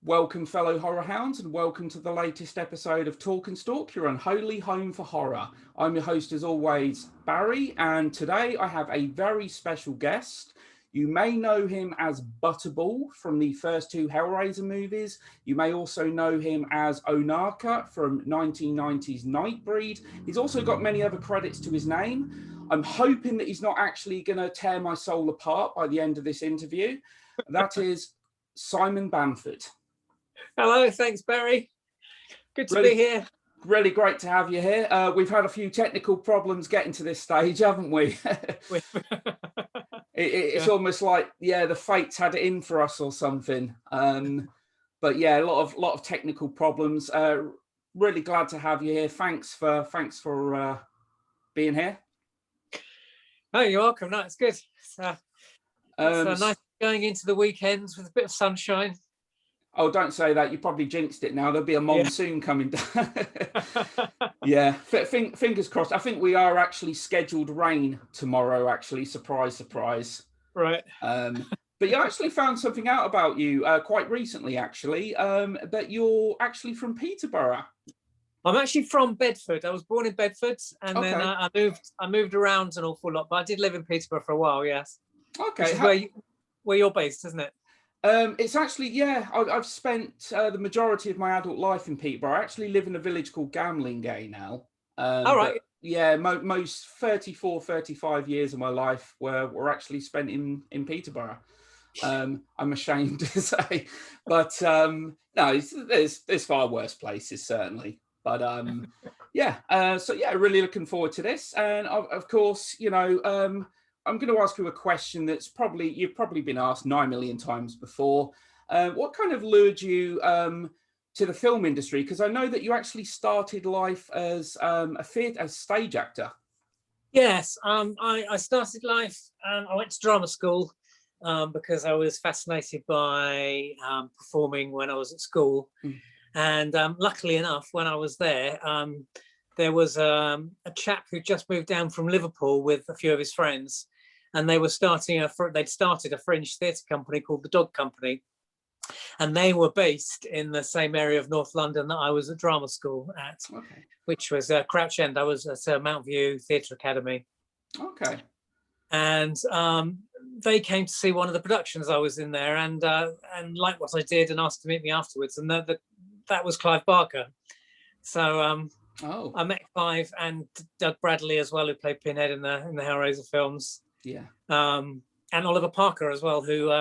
Welcome, fellow horror hounds, and welcome to the latest episode of Talk and Stalk, your unholy home for horror. I'm your host, as always, Barry, and today I have a very special guest. You may know him as Butterball from the first two Hellraiser movies. You may also know him as Onaka from 1990's Nightbreed. He's also got many other credits to his name. I'm hoping that he's not actually going to tear my soul apart by the end of this interview. That is Simon Bamford. Hello, thanks, Barry. Good to be here. Really great to have you here. We've had a few technical problems getting to this stage, haven't we? It's almost like, the fates had it in for us or something. But yeah, a lot of technical problems. Really glad to have you here. Thanks for being here. Oh, you're welcome. No, it's good. It's nice going into the weekends with a bit of sunshine. Oh, don't say that. You probably jinxed it now. There'll be a monsoon coming down. Yeah, fingers crossed. I think we are actually scheduled rain tomorrow, actually. Surprise, surprise. Right. But you actually found something out about you quite recently, actually, that you're actually from Peterborough. I'm actually from Bedford. I was born in Bedford, and then I moved around an awful lot, but I did live in Peterborough for a while, yes. Okay. Which is where you're based, isn't it? It's actually, I've spent the majority of my adult life in Peterborough. I actually live in a village called Gamlingay now. All right. Most 34, 35 years of my life were actually spent in Peterborough. I'm ashamed to say. But no, there's far worse places, certainly. But really looking forward to this. And of course, I'm going to ask you a question that's you've probably been asked 9 million times before. What kind of lured you to the film industry? Because I know that you actually started life as a stage actor. Yes, I started life. I went to drama school because I was fascinated by performing when I was at school. And luckily enough, when I was there was a chap who just moved down from Liverpool with a few of his friends, and they were they'd started a fringe theatre company called the Dog Company, and they were based in the same area of North London that I was at drama school at, which was Crouch End. I was at Mount View Theatre Academy. Okay. And they came to see one of the productions I was in there, and liked what I did and asked to meet me afterwards, and that was Clive Barker. So I met Clive and Doug Bradley as well, who played Pinhead in the Hellraiser films. Yeah. And Oliver Parker as well, who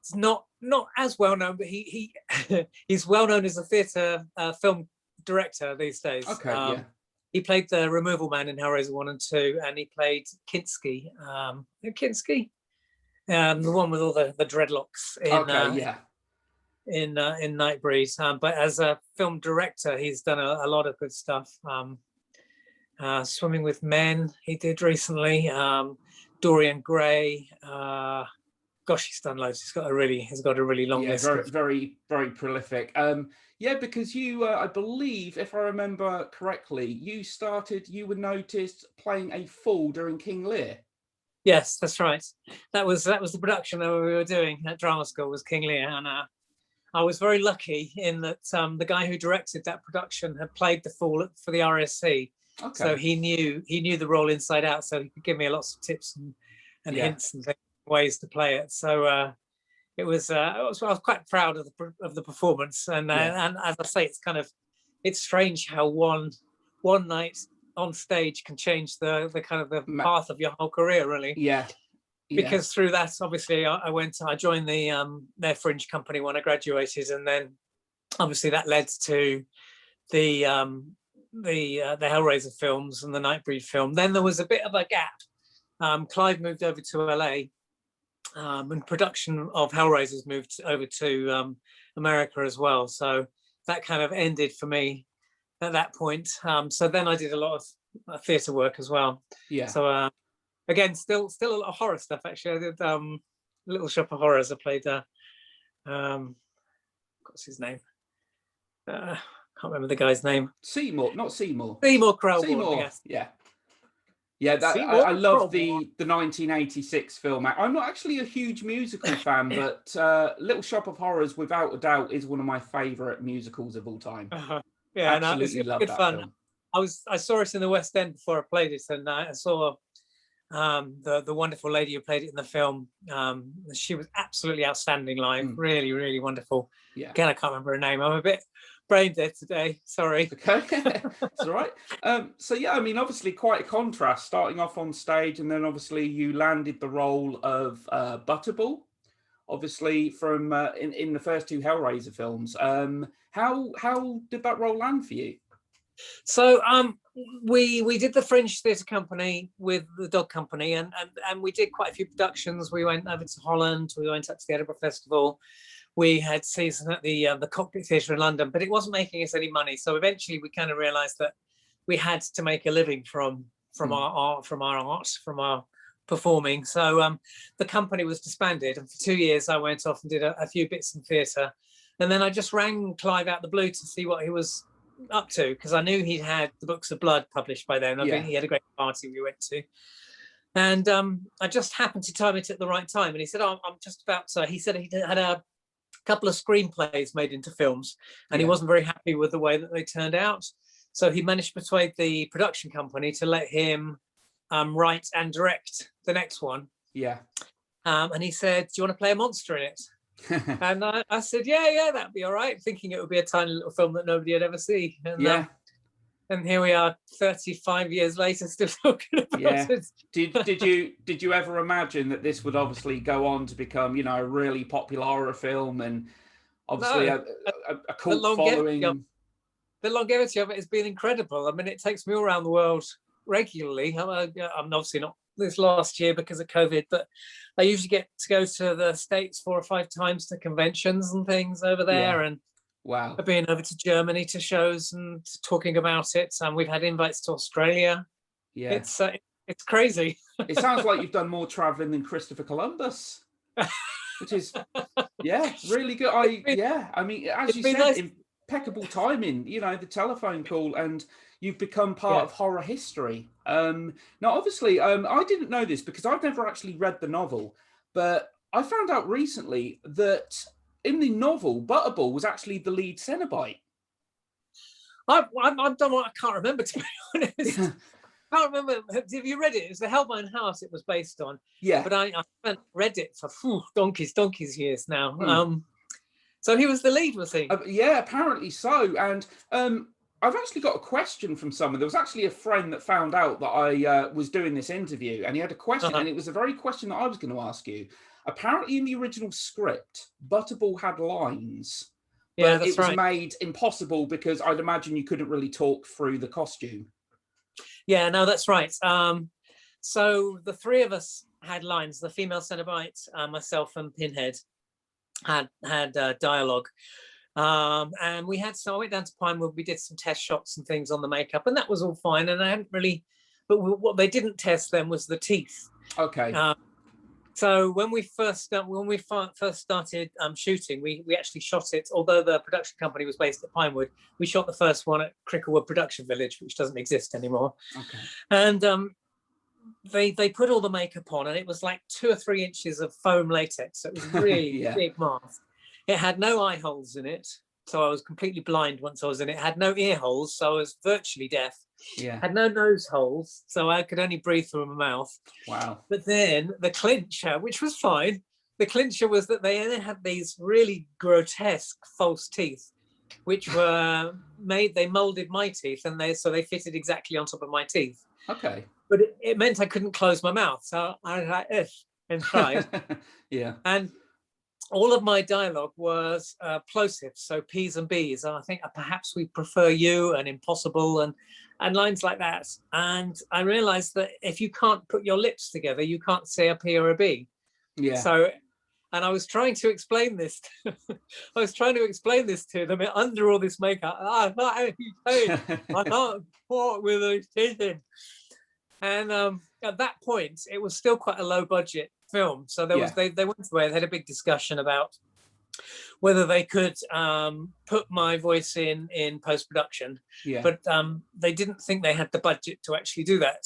is not as well known, but he he's well known as a theatre film director these days. Okay. He played the removal man in Hellraiser 1 and 2, and he played Kinski. Kinski, the one with all the dreadlocks in Nightbreed. But as a film director, he's done a lot of good stuff. Swimming with Men, he did recently. Dorian Gray. Gosh, he's done loads. He's got a really long list. Very, very prolific. Because you, I believe, if I remember correctly, you were noticed playing a fool during King Lear. Yes, that's right. That was the production that we were doing at drama school, was King Lear, and I was very lucky in that the guy who directed that production had played the fool for the RSC. Okay. So he knew the role inside out, so he could give me lots of tips and hints and ways to play it. So I was quite proud of the performance, and as I say, it's strange how one night on stage can change the kind of the path of your whole career, really. Yeah. Because through that, obviously, I joined their fringe company when I graduated, and then obviously that led to the Hellraiser films and the Nightbreed film. Then there was a bit of a gap. Clive moved over to LA, and production of Hellraisers moved over to America as well. So that kind of ended for me at that point. So then I did a lot of theatre work as well. Yeah. So again, still a lot of horror stuff. Actually, I did Little Shop of Horrors. I played what's his name? Can't remember the guy's name. Seymour, not Seymour. Seymour Krelborn. Seymour. Yes. Yeah. Yeah, Seymour I love Crawford. the 1986 film. I'm not actually a huge musical fan, but Little Shop of Horrors, without a doubt, is one of my favourite musicals of all time. Yeah, no, it Absolutely was love good that fun. film. I saw it in the West End before I played it, and I saw the wonderful lady who played it in the film. She was absolutely outstanding live. Really, really wonderful. Yeah. Again, I can't remember her name. I'm a bit brain dead today. Sorry. Okay, it's all right. So yeah, I mean, obviously quite a contrast starting off on stage, and then obviously you landed the role of Butterball, obviously from in the first two Hellraiser films. How did that role land for you? So we did the Fringe Theatre Company with the Dog Company, and we did quite a few productions. We went over to Holland. We went up to the Edinburgh Festival. We had season at the Cockpit Theatre in London, but it wasn't making us any money. So eventually, we kind of realised that we had to make a living from our art, from our performing. So the company was disbanded, and for 2 years, I went off and did a few bits in theatre, and then I just rang Clive out the blue to see what he was up to, because I knew he'd had the Books of Blood published by then. He had a great party we went to. And I just happened to time it at the right time. And he said, I'm just about to. He said he had a couple of screenplays made into films, and he wasn't very happy with the way that they turned out. So he managed to persuade the production company to let him write and direct the next one. Yeah. And he said, do you want to play a monster in it? And I said, yeah, that'd be all right, thinking it would be a tiny little film that nobody had ever seen. And, and here we are 35 years later, still talking about it. Did you ever imagine that this would obviously go on to become, you know, a really popular horror film, and obviously a cult following? The longevity of it has been incredible. I mean, it takes me all around the world regularly. I'm obviously not this last year because of COVID, but I usually get to go to the States 4 or 5 times to conventions and things over there. And wow, I've been over to Germany to shows and talking about it. And we've had invites to Australia. Yeah, it's crazy. It sounds like you've done more traveling than Christopher Columbus, which is really good. I mean, as you said, nice. Impeccable timing. You know, the telephone call, and you've become part of horror history. Now, obviously, I didn't know this because I've never actually read the novel, but I found out recently that in the novel, Butterball was actually the lead Cenobite. I've done what I can't remember, to be honest. I can't remember. Have you read it? It's the Hellbound Heart it was based on. Yeah. But I haven't read it for donkeys years now. So he was the lead, was he? Yeah, apparently so. And I've actually got a question from someone. There was actually a friend that found out that I was doing this interview, and he had a question, and it was the very question that I was going to ask you. Apparently, in the original script, Butterball had lines, but it was made impossible because I'd imagine you couldn't really talk through the costume. Yeah, no, that's right. So the three of us had lines. The female Cenobite, myself, and Pinhead had dialogue. And we had, so I went down to Pinewood, we did some test shots and things on the makeup, and that was all fine. And I hadn't really, but what they didn't test then was the teeth. Okay. So when we first started shooting, we actually shot it, although the production company was based at Pinewood, we shot the first one at Cricklewood Production Village, which doesn't exist anymore. Okay. And they put all the makeup on, and it was like 2 or 3 inches of foam latex. So it was really big mask. It had no eye holes in it, so I was completely blind once I was in it. It had no ear holes, so I was virtually deaf. Yeah. Had no nose holes, so I could only breathe through my mouth. Wow. But then the clincher, which was fine, the clincher was that they then had these really grotesque false teeth, which were they molded my teeth, and they fitted exactly on top of my teeth. Okay. But it meant I couldn't close my mouth, so I was like, and tried. Yeah. And all of my dialogue was plosives, so P's and B's. And I think perhaps we prefer you and impossible and lines like that. And I realized that if you can't put your lips together, you can't say a P or a B. Yeah. So, and I was trying to explain this. To them under all this makeup. I can't talk with those teeth in. And at that point, it was still quite a low budget film. So they went away. They had a big discussion about whether they could put my voice in post-production. Yeah. But they didn't think they had the budget to actually do that.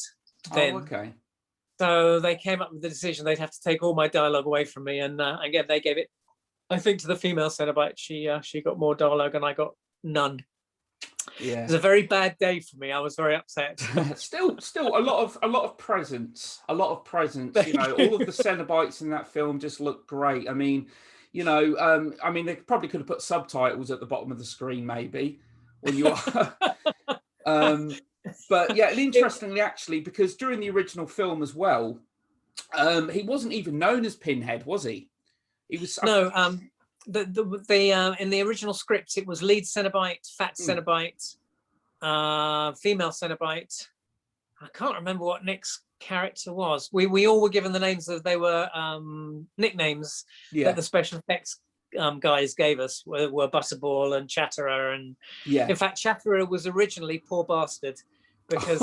then. Oh, okay. So they came up with the decision they'd have to take all my dialogue away from me, and again they gave it, I think, to the female Cenobite. She got more dialogue and I got none. Yeah, it was a very bad day for me. I was very upset. still a lot of presence, You know, all of the Cenobites in that film just look great. I mean, you know, they probably could have put subtitles at the bottom of the screen, maybe, when you are. But yeah, and interestingly, actually, because during the original film as well, he wasn't even known as Pinhead, was he? He was no. The in the original script, it was lead Cenobite, fat Cenobite, female Cenobite. I can't remember what Nick's character was. We all were given the names that they were nicknames that the special effects guys gave us were Butterball and Chatterer, and in fact Chatterer was originally Poor Bastard, because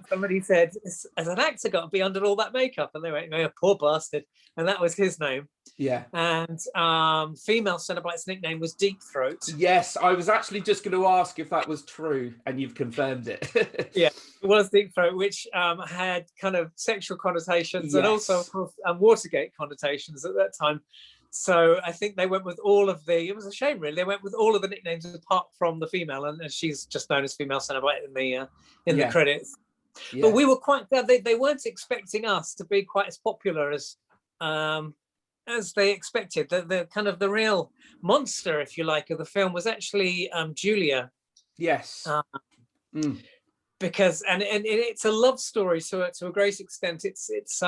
somebody said, as an actor, got to be under all that makeup, and they went, oh, Poor Bastard, and that was his name. And female Cenobite's nickname was Deep Throat. Yes, I was actually just going to ask if that was true, and you've confirmed it. Yeah, it was Deep Throat, which had kind of sexual connotations, and also, of course, Watergate connotations at that time. So I think they went with all of the. It was a shame, really. They went with all of the nicknames apart from the female, and she's just known as female Cenobite in the credits. But we were quite glad they weren't expecting us to be quite as popular as they expected. The kind of the real monster, if you like, of the film was actually Julia. Yes. Because and it's a love story to a great extent. It's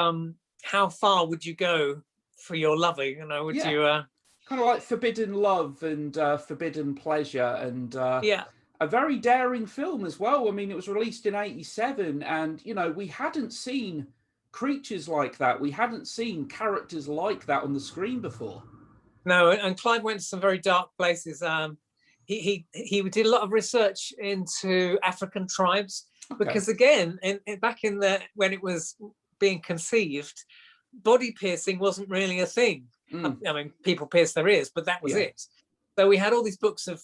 how far would you go for your loving? You know, would you kind of like forbidden love and forbidden pleasure, and a very daring film as well. I mean, it was released in '87, and you know, we hadn't seen creatures like that. We hadn't seen characters like that on the screen before. No, and Clive went to some very dark places. He did a lot of research into African tribes, because again, back in when it was being conceived, body piercing wasn't really a thing. I mean, people pierced their ears, but that was it. So we had all these books of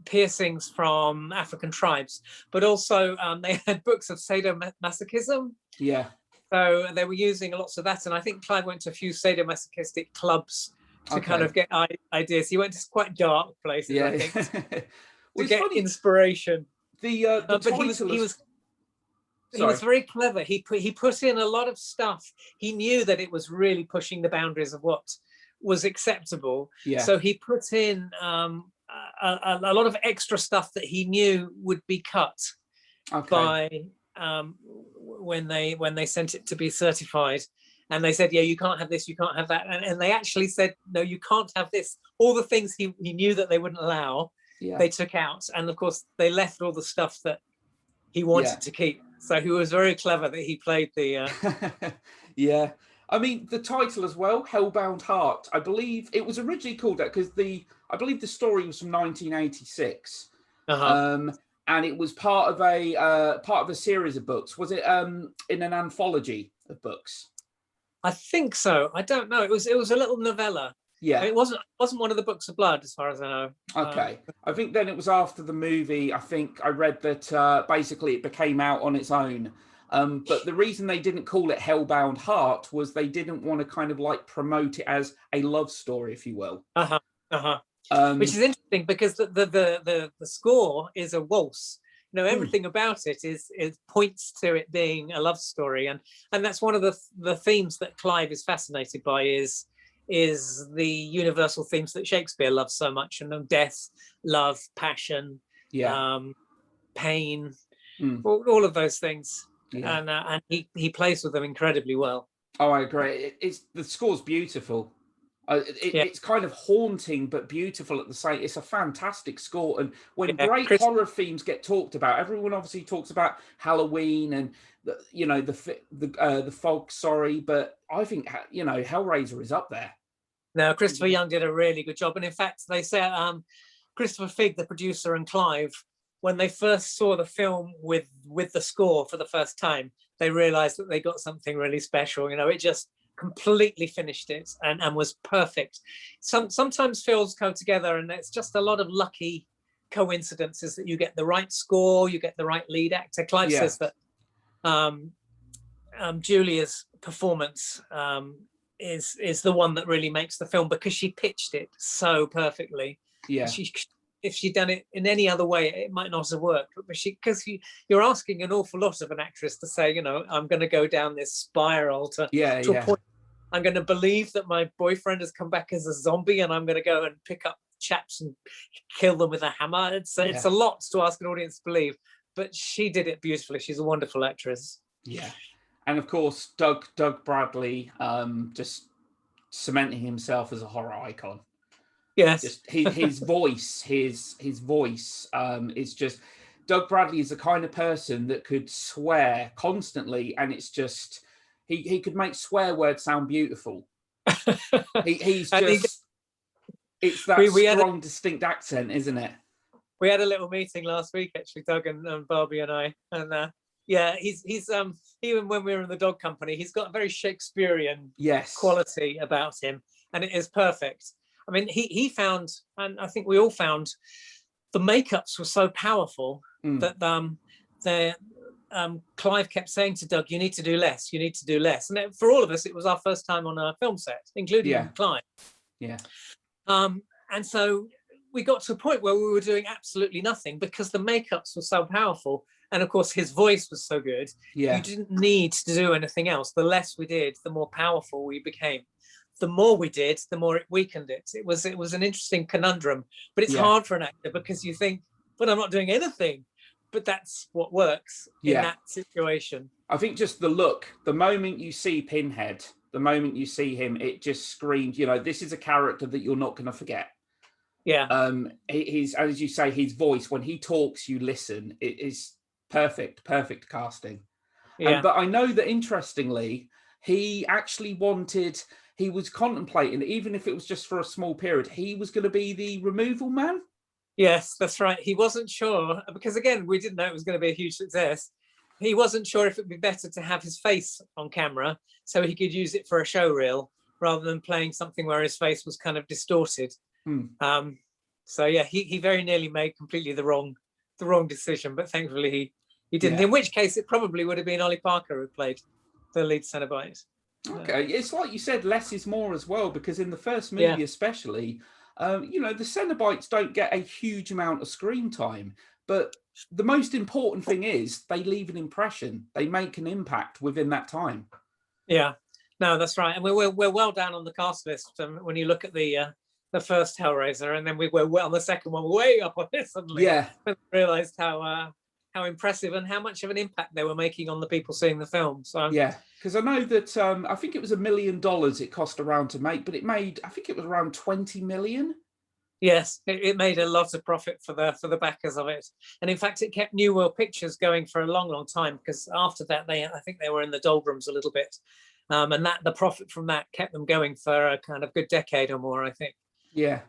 piercings from African tribes, but also they had books of sadomasochism. Yeah. So they were using lots of that, and I think Clive went to a few sadomasochistic clubs to kind of get ideas. He went to quite dark places, I think, to get inspiration. He was very clever. He put in a lot of stuff. He knew that it was really pushing the boundaries of what was acceptable. So he put in a lot of extra stuff that he knew would be cut by when they sent it to be certified. And they said, you can't have this, you can't have that. And they actually said, no, you can't have this. All the things he knew that they wouldn't allow, they took out. And of course, they left all the stuff that he wanted to keep. So he was very clever that he played the... I mean, the title as well, Hellbound Heart, I believe it was originally called that because I believe the story was from 1986. And it was part of a series of books. Was it in an anthology of books? I think so. I don't know. It was a little novella. Yeah, it wasn't one of the books of blood, as far as I know. Okay, I think then it was after the movie. I think I read that basically it became out on its own. But the reason they didn't call it Hellbound Heart was they didn't want to kind of like promote it as a love story, if you will. Which is interesting because the score is a waltz. You know, everything about it points to it being a love story, and that's one of the themes that Clive is fascinated by is the universal themes that Shakespeare loves so much, and death, love, passion, pain, all of those things. And he plays with them incredibly well. Oh, I agree. The score's beautiful. It's kind of haunting but beautiful at the same. It's a fantastic score, and when great horror themes get talked about, everyone obviously talks about Halloween and the fog. Sorry, but I think Hellraiser is up there. No, Christopher Young did a really good job, and in fact, they said Christopher Figg, the producer, and Clive, when they first saw the film with the score for the first time, they realised that they got something really special. You know, it just completely finished it and was perfect. Sometimes films come together and it's just a lot of lucky coincidences that you get the right score, you get the right lead actor. Clive says that Julia's performance is the one that really makes the film, because she pitched it so perfectly. Yeah. If she'd done it in any other way, it might not have worked. But because you're asking an awful lot of an actress to say, I'm going to go down this spiral to a point. I'm going to believe that my boyfriend has come back as a zombie, and I'm going to go and pick up chaps and kill them with a hammer. It's a lot to ask an audience to believe, but she did it beautifully. She's a wonderful actress. Yeah. And of course, Doug Bradley, just cementing himself as a horror icon. Yes. Just his voice, his voice is just. Doug Bradley is the kind of person that could swear constantly, and it's just he could make swear words sound beautiful. He's just. It's that strong, distinct accent, isn't it? We had a little meeting last week, actually, Doug and Barbie and I, and he's even when we were in the dog company, he's got a very Shakespearean quality about him, and it is perfect. I mean, he found, and I think we all found, the makeups were so powerful that Clive kept saying to Doug, "You need to do less. You need to do less." And for all of us, it was our first time on a film set, including Clive. Yeah. And so we got to a point where we were doing absolutely nothing because the makeups were so powerful. And of course, his voice was so good. Yeah. You didn't need to do anything else. The less we did, the more powerful we became. The more we did, the more it weakened it. It was an interesting conundrum, but it's hard for an actor because you think, but I'm not doing anything. But that's what works in that situation. I think just the look, the moment you see Pinhead, the moment you see him, it just screams, this is a character that you're not going to forget. Yeah. His, as you say, his voice, when he talks, you listen. It is perfect casting. Yeah. But I know that, interestingly, he was contemplating, even if it was just for a small period, he was going to be the removal man. Yes, that's right. He wasn't sure, because again, we didn't know it was going to be a huge success. He wasn't sure if it'd be better to have his face on camera so he could use it for a show reel rather than playing something where his face was kind of distorted. So yeah, he very nearly made completely the wrong decision, but thankfully he didn't. In which case, it probably would have been Ollie Parker who played the lead Cenobite. Okay, it's like you said, less is more as well, because in the first movie especially, the Cenobites don't get a huge amount of screen time, but the most important thing is they leave an impression. They make an impact within that time. Yeah, no, that's right. And we're well down on the cast list when you look at the first Hellraiser, and then we were on the second one, way up on it suddenly. Yeah, and realised how impressive and how much of an impact they were making on the people seeing the film. So yeah, because I know that I think it was $1 million it cost around to make, but I think it was around 20 million. Yes, it made a lot of profit for the backers of it, and in fact, it kept New World Pictures going for a long time, because after that, I think they were in the doldrums a little bit, and that the profit from that kept them going for a kind of good decade or more, I think. Yeah.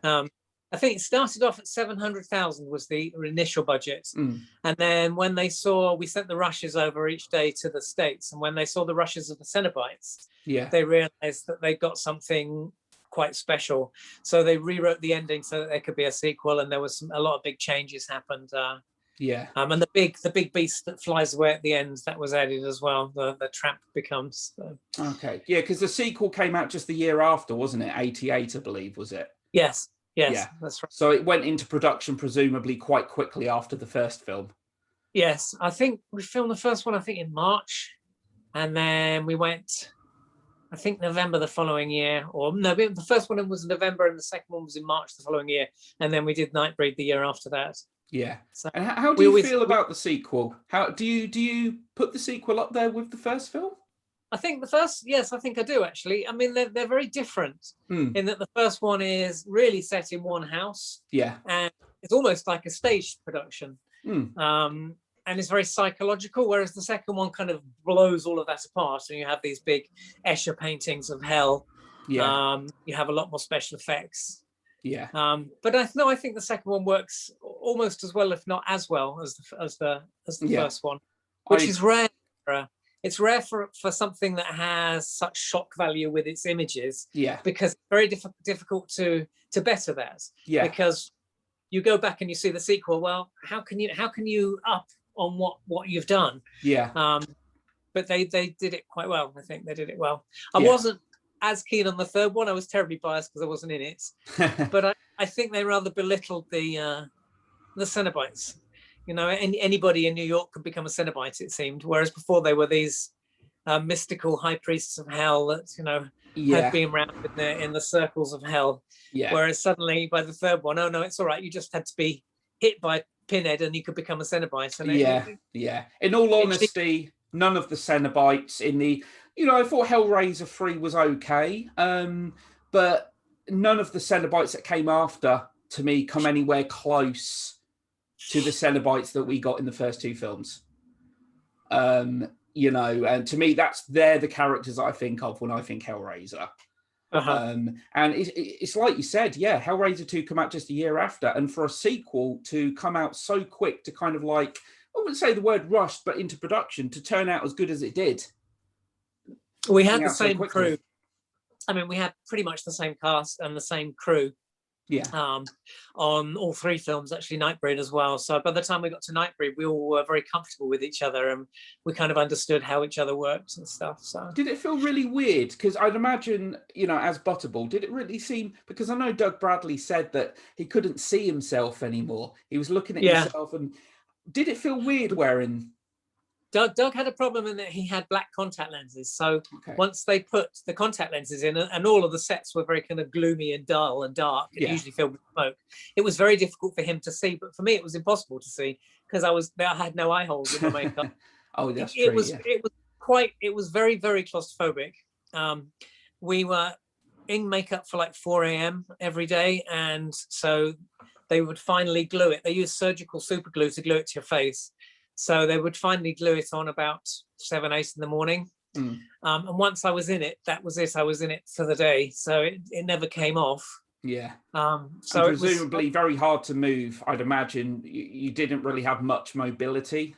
I think it started off at 700,000 was the initial budget, and then when we sent the rushes over each day to the States, and when they saw the rushes of the Cenobites, they realised that they got something quite special, so they rewrote the ending so that there could be a sequel, and there was a lot of big changes happened. And the big beast that flies away at the end, that was added as well. The trap becomes. Okay, yeah, because the sequel came out just the year after, wasn't it? 88, I believe, was it? Yes, that's right. So it went into production presumably quite quickly after the first film. Yes, I think we filmed the first one, I think in March, and then we went, I think November the following year, or no, the first one was in November and the second one was in March the following year, and then we did Nightbreed the year after that. Yeah. So and how do you feel about the sequel? How do you put the sequel up there with the first film? I think the first, yes, I think I do actually. I mean, they're very different in that the first one is really set in one house. Yeah. And it's almost like a staged production. And it's very psychological, whereas the second one kind of blows all of that apart, and you have these big Escher paintings of hell. Yeah. You have a lot more special effects. Yeah. But I think the second one works almost as well, if not as well, as the first one, which is rare. It's rare for something that has such shock value with its images. Yeah. Because it's very difficult to better that. Yeah. Because you go back and you see the sequel. Well, how can you up on what you've done? Yeah. but they did it quite well. I think they did it well. I Yeah. wasn't as keen on the third one. I was terribly biased because I wasn't in it, but I think they rather belittled the Cenobites. You know, anybody in New York could become a Cenobite, it seemed, whereas before they were these mystical high priests of hell that, you know, had been around in the circles of hell. Yeah. Whereas suddenly by the third one, oh no, it's all right. You just had to be hit by a pinhead and you could become a Cenobite. And yeah. In all honesty, none of the Cenobites in the, you know, I thought Hellraiser 3 was okay, but none of the Cenobites that came after, to me, come anywhere close to the Cenobites that we got in the first two films. You know, and to me, they're the characters I think of when I think Hellraiser. And it's like you said, yeah, Hellraiser 2 come out just a year after, and for a sequel to come out so quick to kind of like, I wouldn't say the word rushed, but into production to turn out as good as it did. We had the same crew. I mean, we had pretty much the same cast and the same crew. Yeah. On all three films, actually, Nightbreed as well. So by the time we got to Nightbreed, we all were very comfortable with each other, and we kind of understood how each other worked and stuff. So did it feel really weird? Because I'd imagine, you know, as Butterball, did it really seem? Because I know Doug Bradley said that he couldn't see himself anymore. He was looking at himself, and did it feel weird wearing? Doug had a problem in that he had black contact lenses. So once they put the contact lenses in, and all of the sets were very kind of gloomy and dull and dark, and usually filled with smoke, it was very difficult for him to see. But for me, it was impossible to see because I had no eye holes in the makeup. Oh, that's true. It was very, very claustrophobic. We were in makeup for like 4 a.m. every day, and so they would finally glue it. They used surgical super glue to glue it to your face. So they would finally glue it on about 7, 8 in the morning. And once I was in it, that was it. I was in it for the day. So it never came off. Yeah. So and presumably very hard to move. I'd imagine you didn't really have much mobility.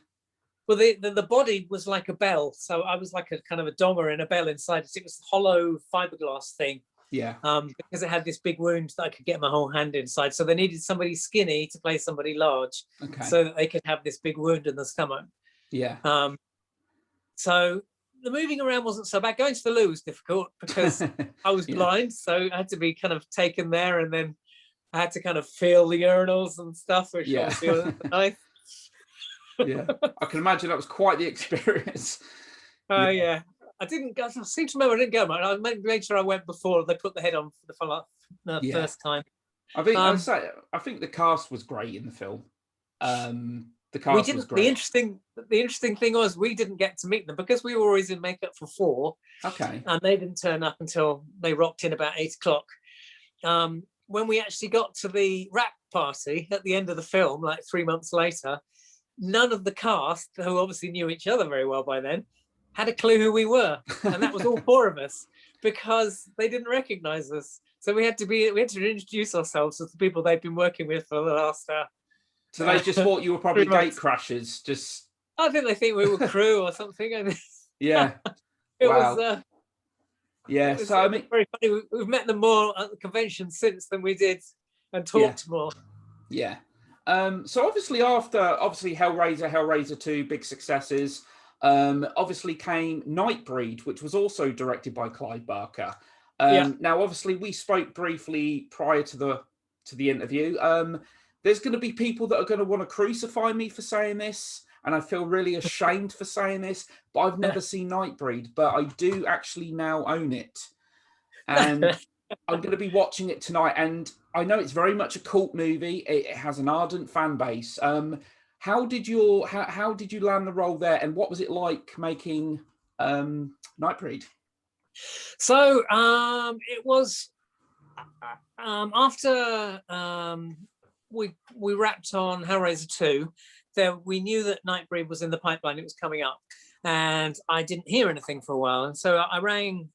Well, the body was like a bell. So I was like a kind of a donger in a bell inside it. It was a hollow fiberglass thing. Yeah. Because it had this big wound that I could get my whole hand inside. So they needed somebody skinny to play somebody large, so that they could have this big wound in the stomach. Yeah. So the moving around wasn't so bad. Going to the loo was difficult because I was blind, so I had to be kind of taken there, and then I had to kind of feel the urinals and stuff, which obviously wasn't nice. Yeah, I can imagine that was quite the experience. Yeah. I seem to remember I didn't go, man. I made sure I went before they put the head on for the first time. I think the cast was great in the film. The cast was great. The interesting thing was we didn't get to meet them because we were always in makeup for 4. Okay. And they didn't turn up until they rocked in about 8 o'clock. When we actually got to the wrap party at the end of the film, like 3 months later, none of the cast, who obviously knew each other very well by then, had a clue who we were, and that was all 4 of us, because they didn't recognize us. So we had to introduce ourselves as the people they'd been working with for the last. So they just thought you were probably gate crashers. I think they think we were crew or something. Yeah. It was. Yeah. So I mean, very funny. We've met them more at the convention since than we did, and talked more. Yeah. So obviously after Hellraiser 2, big successes. Obviously came Nightbreed, which was also directed by Clive Barker. Now, obviously, we spoke briefly prior to the interview. There's going to be people that are going to want to crucify me for saying this, and I feel really ashamed for saying this, but I've never seen Nightbreed, but I do actually now own it. And I'm going to be watching it tonight, and I know it's very much a cult movie. It has an ardent fan base. How did you land the role there, and what was it like making Nightbreed? So it was after we wrapped on Hellraiser 2, we knew that Nightbreed was in the pipeline. It was coming up, and I didn't hear anything for a while. And so I rang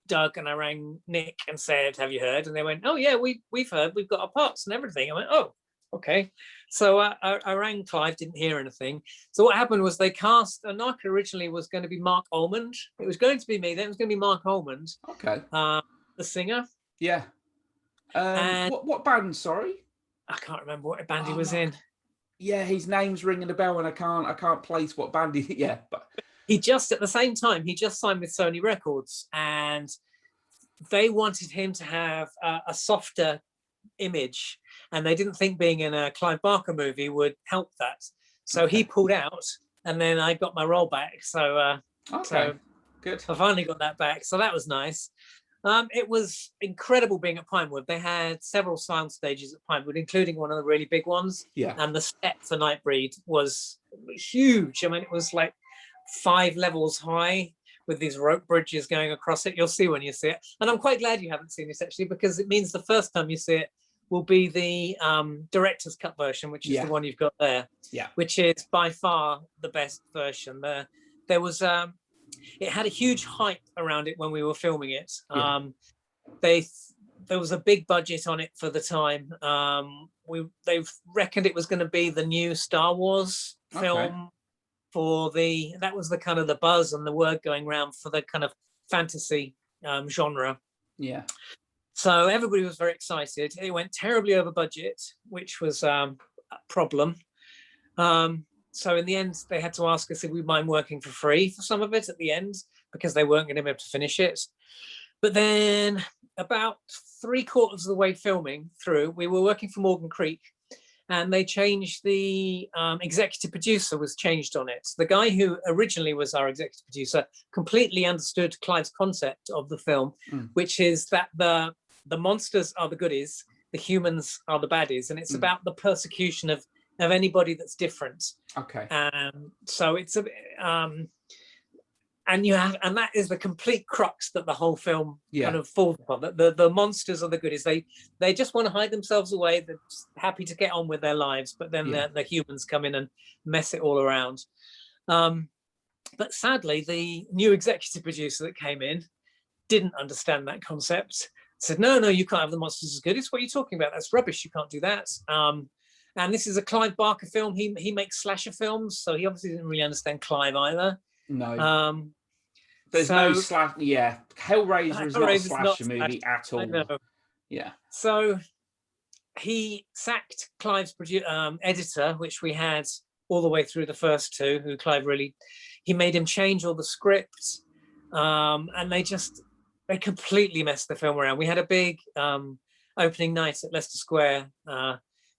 Doug and I rang Nick and said, "Have you heard?" And they went, "Oh yeah, we've heard. We've got our parts and everything." I went, "Oh, okay." So I rang Clive, didn't hear anything. So what happened was they cast, Narca originally was going to be Mark Almond. It was going to be me, then it was going to be Mark Almond. Okay. The singer. Yeah. What band, sorry? I can't remember what band he was in. Yeah, his name's ringing a bell and I can't place what band he, but He just, at the same time, he just signed with Sony Records, and they wanted him to have a softer image, and they didn't think being in a Clive Barker movie would help that. So he pulled out, and then I got my role back. So good. I finally got that back. So that was nice. It was incredible being at Pinewood. They had several sound stages at Pinewood, including one of the really big ones. Yeah. And the set for Nightbreed was huge. I mean, it was like 5 levels high with these rope bridges going across it. You'll see when you see it. And I'm quite glad you haven't seen this, actually, because it means the first time you see it will be the director's cut version, which is the one you've got there. Yeah. Which is by far the best version. There was it had a huge hype around it when we were filming it. There was a big budget on it for the time. They reckoned it was going to be the new Star Wars film that was the kind of the buzz and the word going around for the kind of fantasy genre. Yeah. So everybody was very excited. It went terribly over budget, which was a problem. So in the end, they had to ask us if we'd mind working for free for some of it at the end, because they weren't going to be able to finish it. But then about 3/4 of the way filming through, we were working for Morgan Creek, and they changed the executive producer was changed on it. The guy who originally was our executive producer completely understood Clive's concept of the film, which is that the monsters are the goodies, the humans are the baddies, and it's about the persecution of anybody that's different. So it's a and that is the complete crux that the whole film kind of falls upon. The monsters are the goodies. They just want to hide themselves away. They're happy to get on with their lives, but then the humans come in and mess it all around. But sadly, the new executive producer that came in didn't understand that concept. Said, no, you can't have the monsters as goodies. What are you talking about? That's rubbish. You can't do that. And this is a Clive Barker film. He makes slasher films, so he obviously didn't really understand Clive either. No. There's no slash. Yeah, Hellraiser is not a slasher movie at all. I know. Yeah. So he sacked Clive's editor, which we had all the way through the first 2. Who Clive he made him change all the scripts, and they completely messed the film around. We had a big opening night at Leicester Square.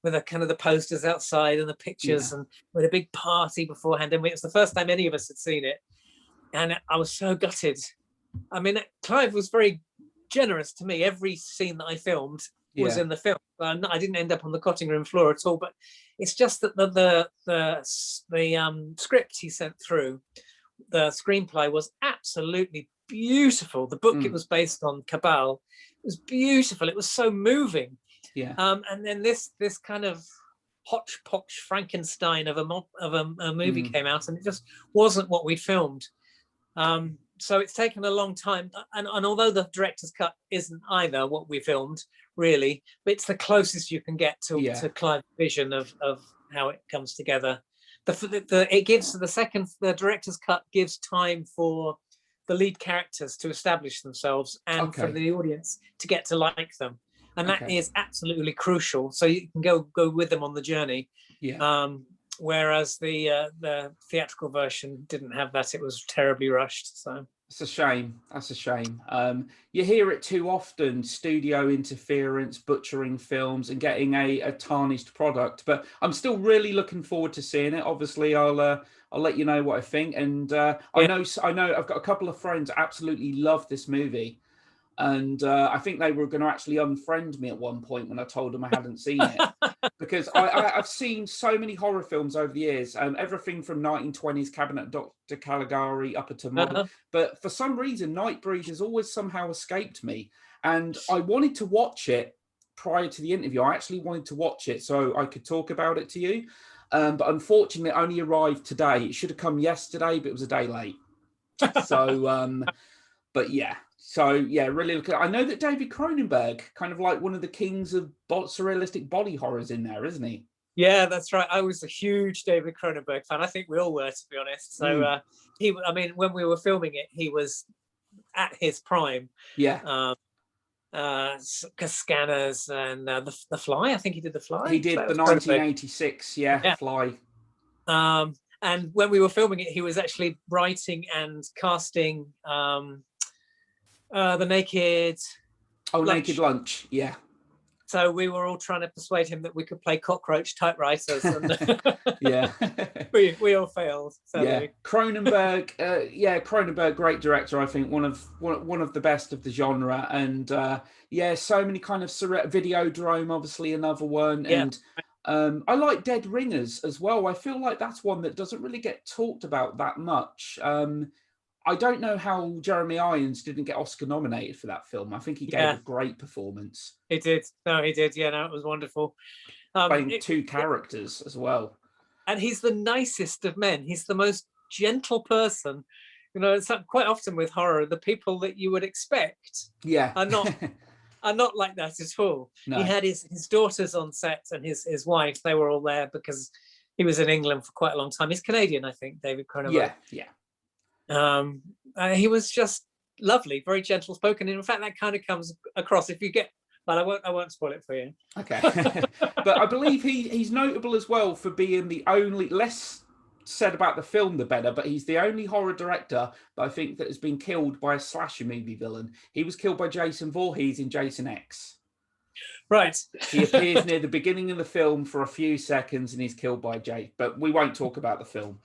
With a kind of the posters outside and the pictures, and with a big party beforehand. And it was the first time any of us had seen it. And I was so gutted. I mean, Clive was very generous to me. Every scene that I filmed was in the film. I didn't end up on the cutting room floor at all, but it's just that the script he sent through, the screenplay was absolutely beautiful. The book it was based on, Cabal, was beautiful. It was so moving. Yeah. And then this kind of hodgepodge Frankenstein of a movie came out, and it just wasn't what we'd filmed. So it's taken a long time, and although the director's cut isn't either what we filmed really, but it's the closest you can get to Clive's vision of how it comes together. The director's cut gives time for the lead characters to establish themselves and for the audience to get to like them. And that is absolutely crucial. So you can go with them on the journey. Yeah. Whereas the theatrical version didn't have that. It was terribly rushed. So it's a shame. That's a shame. You hear it too often: studio interference, butchering films, and getting a tarnished product. But I'm still really looking forward to seeing it. Obviously, I'll let you know what I think. And I know I've got a couple of friends absolutely love this movie. And I think they were going to actually unfriend me at one point when I told them I hadn't seen it. Because I've seen so many horror films over the years, everything from 1920s Cabinet of Dr. Caligari up to modern. But for some reason, Nightbreed has always somehow escaped me. And I wanted to watch it prior to the interview. I actually wanted to watch it so I could talk about it to you. But unfortunately, it only arrived today. It should have come yesterday, but it was a day late. So, but yeah. So, yeah, really look at. I know that Davey Cronenberg, kind of like one of the kings of surrealistic body horrors in there, isn't he? Yeah, that's right. I was a huge David Cronenberg fan. I think we all were, to be honest. So, when we were filming it, he was at his prime. Yeah. Scanners and the Fly. I think he did the Fly. He did the 1986, Fly. And when we were filming it, he was actually writing and casting the Naked Oh, Lunch. Naked Lunch, yeah. So we were all trying to persuade him that we could play cockroach typewriters, and Yeah. we all failed. Yeah, Cronenberg, Cronenberg, great director. I think one of the best of the genre, and so many kind of Videodrome, obviously another one, and I like Dead Ringers as well. I feel like that's one that doesn't really get talked about that much. I don't know how Jeremy Irons didn't get Oscar nominated for that film. I think he gave a great performance. He did. No, he did. Yeah, no, it was wonderful. Playing two characters as well. And he's the nicest of men. He's the most gentle person. You know, it's quite often with horror, the people that you would expect are not like that at all. No. He had his daughters on set and his wife. They were all there because he was in England for quite a long time. He's Canadian, I think, Davey Cronenberg. Yeah. He was just lovely, very gentle spoken. And in fact, that kind of comes across if you get. Well, I won't spoil it for you. Okay, but I believe he's notable as well for being the only, less said about the film the better, but he's the only horror director that I think that has been killed by a slasher movie villain. He was killed by Jason Voorhees in Jason X. Right. He appears near the beginning of the film for a few seconds and he's killed by Jay, but we won't talk about the film.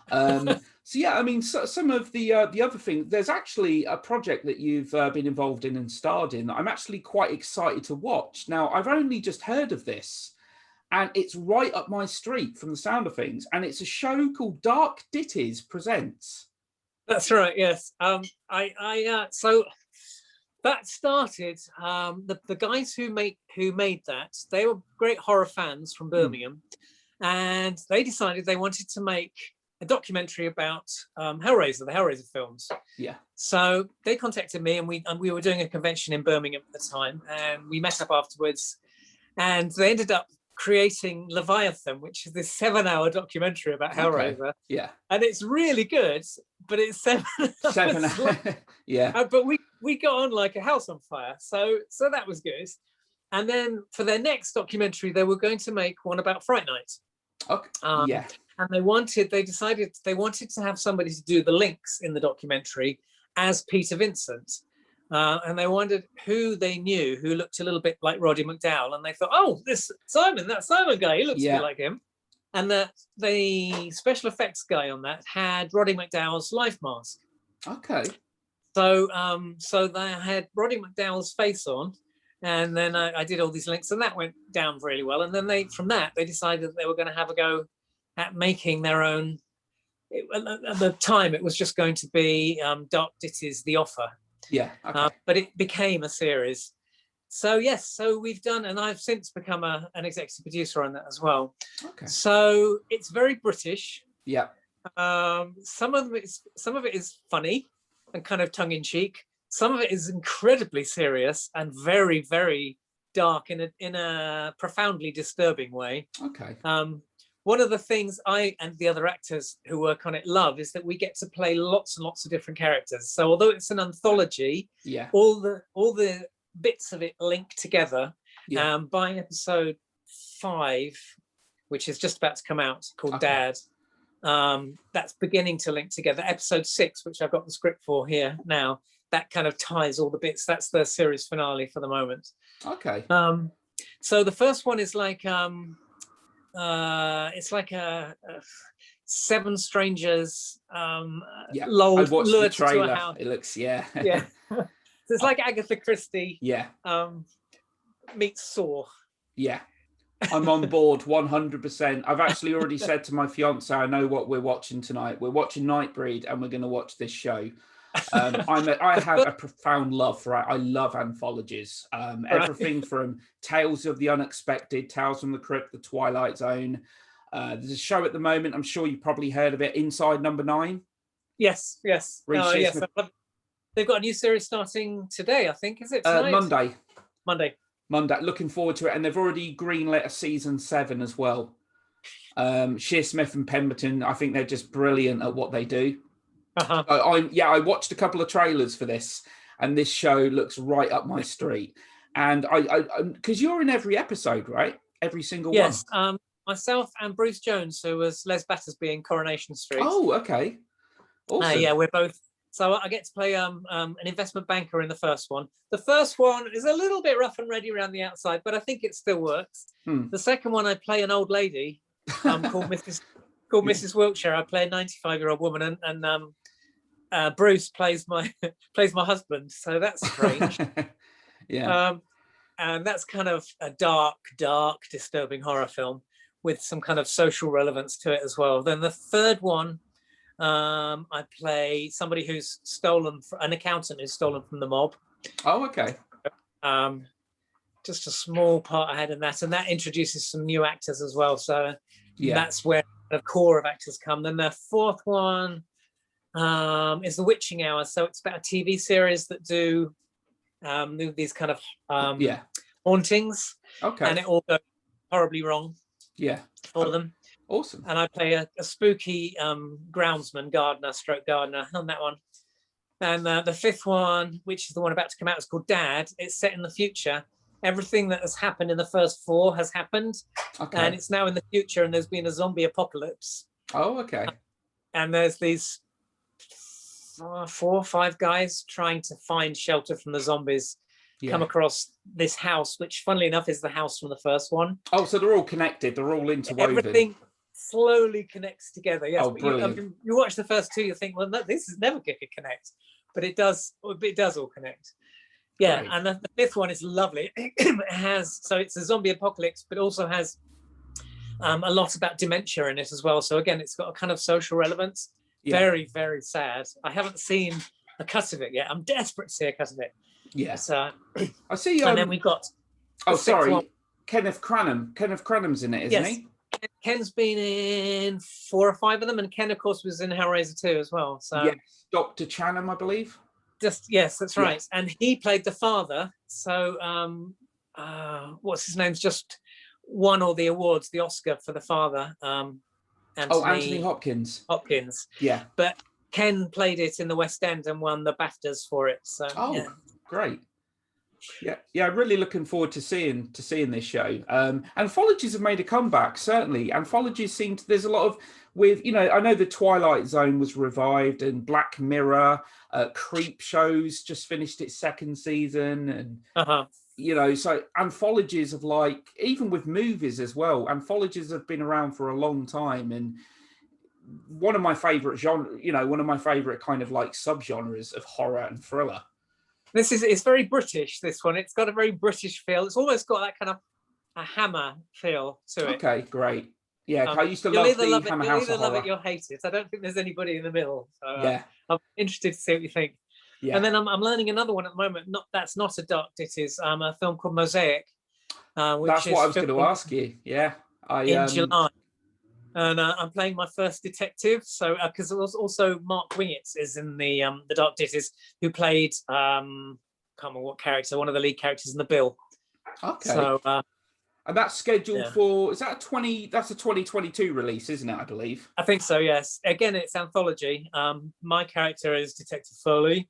So yeah, I mean, some of the other things, there's actually a project that you've been involved in and starred in that I'm actually quite excited to watch. Now, I've only just heard of this, and it's right up my street from the sound of things, and it's a show called Dark Ditties Presents. That's right, yes. So that started, the guys who made that, they were great horror fans from Birmingham, and they decided they wanted to make a documentary about Hellraiser, the Hellraiser films. Yeah. So they contacted me, and we were doing a convention in Birmingham at the time, and we met up afterwards, and they ended up creating Leviathan, which is this 7-hour documentary about Hellraiser. Yeah. And it's really good, but it's 7 hours. Yeah. But we got on like a house on fire. So that was good. And then for their next documentary, they were going to make one about Fright Night. Okay. And they decided they wanted to have somebody to do the links in the documentary as Peter Vincent. And they wondered who they knew who looked a little bit like Roddy McDowall. And they thought, oh, that Simon guy, he looks a bit like him. And the special effects guy on that had Roddy McDowall's life mask. Okay. So they had Roddy McDowall's face on. And then I did all these links, and that went down really well. And then they decided that they were going to have a go at making their own. At the time, it was just going to be Dark Ditties, The Offer. Yeah. Okay. But it became a series. So yes, so we've done, and I've since become an executive producer on that as well. Okay. So it's very British. Yeah. Some of it is funny and kind of tongue in cheek. Some of it is incredibly serious and very, very dark in a profoundly disturbing way. Okay. One of the things I and the other actors who work on it love is that we get to play lots and lots of different characters. So although it's an anthology, all the bits of it link together. Yeah. By episode 5, which is just about to come out, called Dad, that's beginning to link together. Episode 6, which I've got the script for here now, that kind of ties all the bits. That's the series finale for the moment. Okay. So the first one is like it's like a 7 strangers lured the trailer. To a house. It looks yeah. So it's like Agatha Christie. Yeah. Meets Saw. Yeah. I'm on board 100%. I've actually already said to my fiance, I know what we're watching tonight. We're watching Nightbreed, and we're going to watch this show. I have a profound love for it. I love anthologies. Everything from Tales of the Unexpected, Tales from the Crypt, The Twilight Zone. There's a show at the moment, I'm sure you probably heard of it, Inside Number 9. Yes. Yes. They've got a new series starting today, I think. Is it tonight? Monday. Looking forward to it. And they've already greenlit a season 7 as well. Shearsmith and Pemberton, I think they're just brilliant at what they do. I watched a couple of trailers for this, and this show looks right up my street. And I because you're in every episode, right? Every single one. Yes. myself and Bruce Jones, who was Les Battersby in Coronation Street. Oh, okay. Awesome. Yeah, we're both. So I get to play an investment banker in the first one. The first one is a little bit rough and ready around the outside, but I think it still works. The second one, I play an old lady called Mrs. Wiltshire. I play a 95-year-old woman, and Bruce plays my husband. So that's strange. Yeah. And that's kind of a dark, disturbing horror film with some kind of social relevance to it as well. Then the third one, I play somebody who's stolen, an accountant who's stolen from the mob. Oh, okay. Just a small part I had in that, and that introduces some new actors as well. So that's where the core of actors come. Then the fourth one is The Witching Hour. So it's about a TV series that do these kind of hauntings. Okay. And it all goes horribly wrong. Yeah. For them. Awesome. And I play a spooky groundsman, gardener on that one. And the fifth one, which is the one about to come out, is called Dad. It's set in the future. Everything that has happened in the first four has happened. Okay. And it's now in the future, and there's been a zombie apocalypse. Oh, okay. And there's these 4 or 5 guys trying to find shelter from the zombies. Come across this house, which funnily enough is the house from the first one. Oh, so they're all connected. They're all interwoven. Everything slowly connects together. Yes, oh, brilliant. You watch the first 2, you think, well, no, this is never going to connect, but it does. It does all connect. Yeah, great. And the fifth one is lovely. It has, so it's a zombie apocalypse, but also has a lot about dementia in it as well. So again, it's got a kind of social relevance. Yeah. Very, very sad. I haven't seen a cut of it yet. I'm desperate to see a cut of it. Yes. I see. And then we got. Oh, sorry. Kenneth Cranham. Kenneth Cranham's in it, isn't he? Ken's been in 4 or 5 of them, and Ken, of course, was in Hellraiser 2 as well. So yes, Dr. Chanham, I believe. Yes, that's right. Yeah. And he played the father. So what's his name's just won all the awards, the Oscar for the father. Anthony Hopkins. Yeah. But Ken played it in the West End and won the BAFTAs for it. So great. Yeah, really looking forward to seeing this show. Anthologies have made a comeback, certainly. Anthologies seem to, there's a lot of, I know the Twilight Zone was revived, and Black Mirror, Creep shows just finished its 2nd season, and so anthologies of, like, even with movies as well, anthologies have been around for a long time, and one of my favorite one of my favorite kind of like subgenres of horror and thriller. It's very British, this one. It's got a very British feel. It's almost got that kind of a Hammer feel to it. Okay, great. Yeah, I used to love the Hammer House of Horror. You'll either love it, you'll hate it. I don't think there's anybody in the middle. So, I'm interested to see what you think. Yeah. And then I'm learning another one at the moment. That's not a dark. It is a film called Mosaic. That's what I was going to ask you. Yeah. In July. And I'm playing my first detective. So because also Mark Wingetts is in the Dark Ditties, who played can't remember what character, one of the lead characters in The Bill. Okay. So and that's scheduled for, is that that's a 2022 release, isn't it? I believe. I think so. Yes. Again, it's anthology. My character is Detective Foley,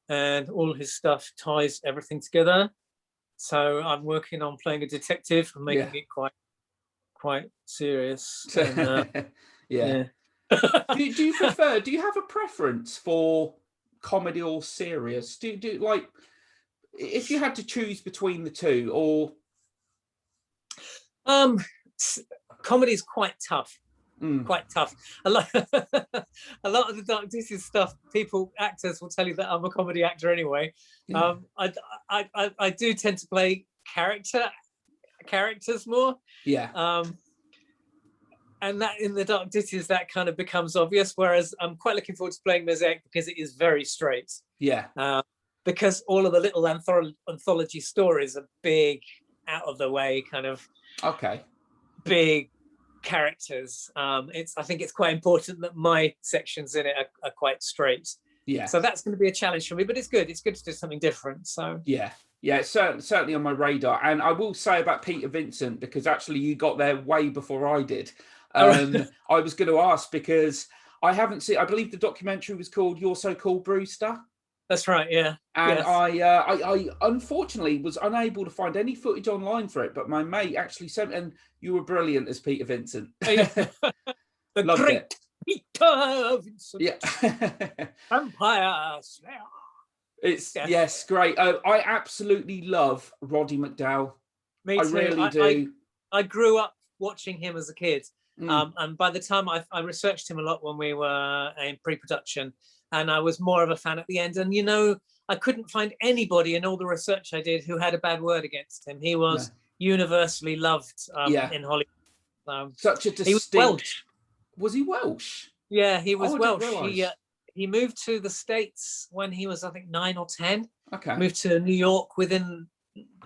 and all his stuff ties everything together. So I'm working on playing a detective and making it quite serious. And, do you prefer, do you have a preference for comedy or serious? Do like, if you had to choose between the two, or comedy is quite tough. A lot of the Dark Ditties stuff, actors will tell you that I'm a comedy actor anyway. I do tend to play characters more, and that in the Dark Ditties that kind of becomes obvious, whereas I'm quite looking forward to playing Mosaic because it is very straight, because all of the little anthology stories are big, out of the way, kind of big characters. I think it's quite important that my sections in it are quite straight. So that's going to be a challenge for me, but it's good to do something different. So it's certainly on my radar. And I will say about Peter Vincent, because actually you got there way before I did. I was going to ask, because I haven't seen, I believe the documentary was called You're So Cool, Brewster. That's right. Yeah. And Yes. I unfortunately was unable to find any footage online for it, but my mate actually sent, and you were brilliant as Peter Vincent. The Loved great it. Peter Vincent. Yeah. Vampire Slayer. It's yes, great. I absolutely love Roddy McDowall. Me I too. really do. I grew up watching him as a kid. Mm. And by the time I researched him a lot when we were in pre-production, and I was more of a fan at the end. And, you know, I couldn't find anybody in all the research I did who had a bad word against him. He was universally loved in Hollywood. Such a distinct... He was Welsh. Was he Welsh? Yeah, he was Welsh. He moved to the States when he was, I think, 9 or 10. Okay. Moved to New York within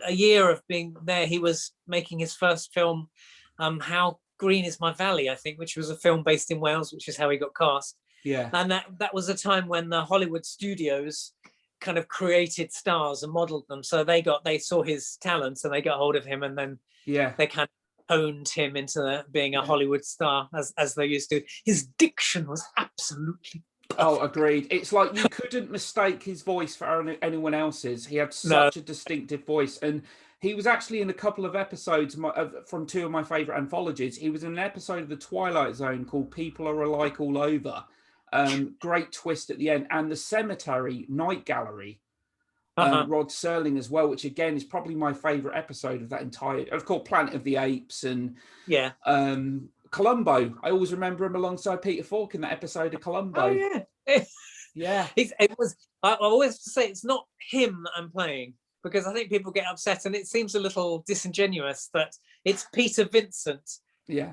a year of being there. He was making his first film, How Green Is My Valley, I think, which was a film based in Wales, which is how he got cast. Yeah. And that was a time when the Hollywood studios kind of created stars and modeled them. So they saw his talents and they got hold of him, and then they kind of honed him into being a Hollywood star as they used to. His diction was absolutely perfect. Oh, agreed. It's like you couldn't mistake his voice for anyone else's. He had such a distinctive voice, and he was actually in a couple of episodes from two of my favourite anthologies. He was in an episode of The Twilight Zone called People Are Alike All Over. Great twist at the end. And The Cemetery Night Gallery, Rod Serling as well, which again is probably my favourite episode of that entire... Of course, Planet of the Apes and Columbo. I always remember him alongside Peter Falk in that episode of Columbo. Oh, yeah. Yeah. I always say it's not him that I'm playing, because I think people get upset and it seems a little disingenuous that it's Peter Vincent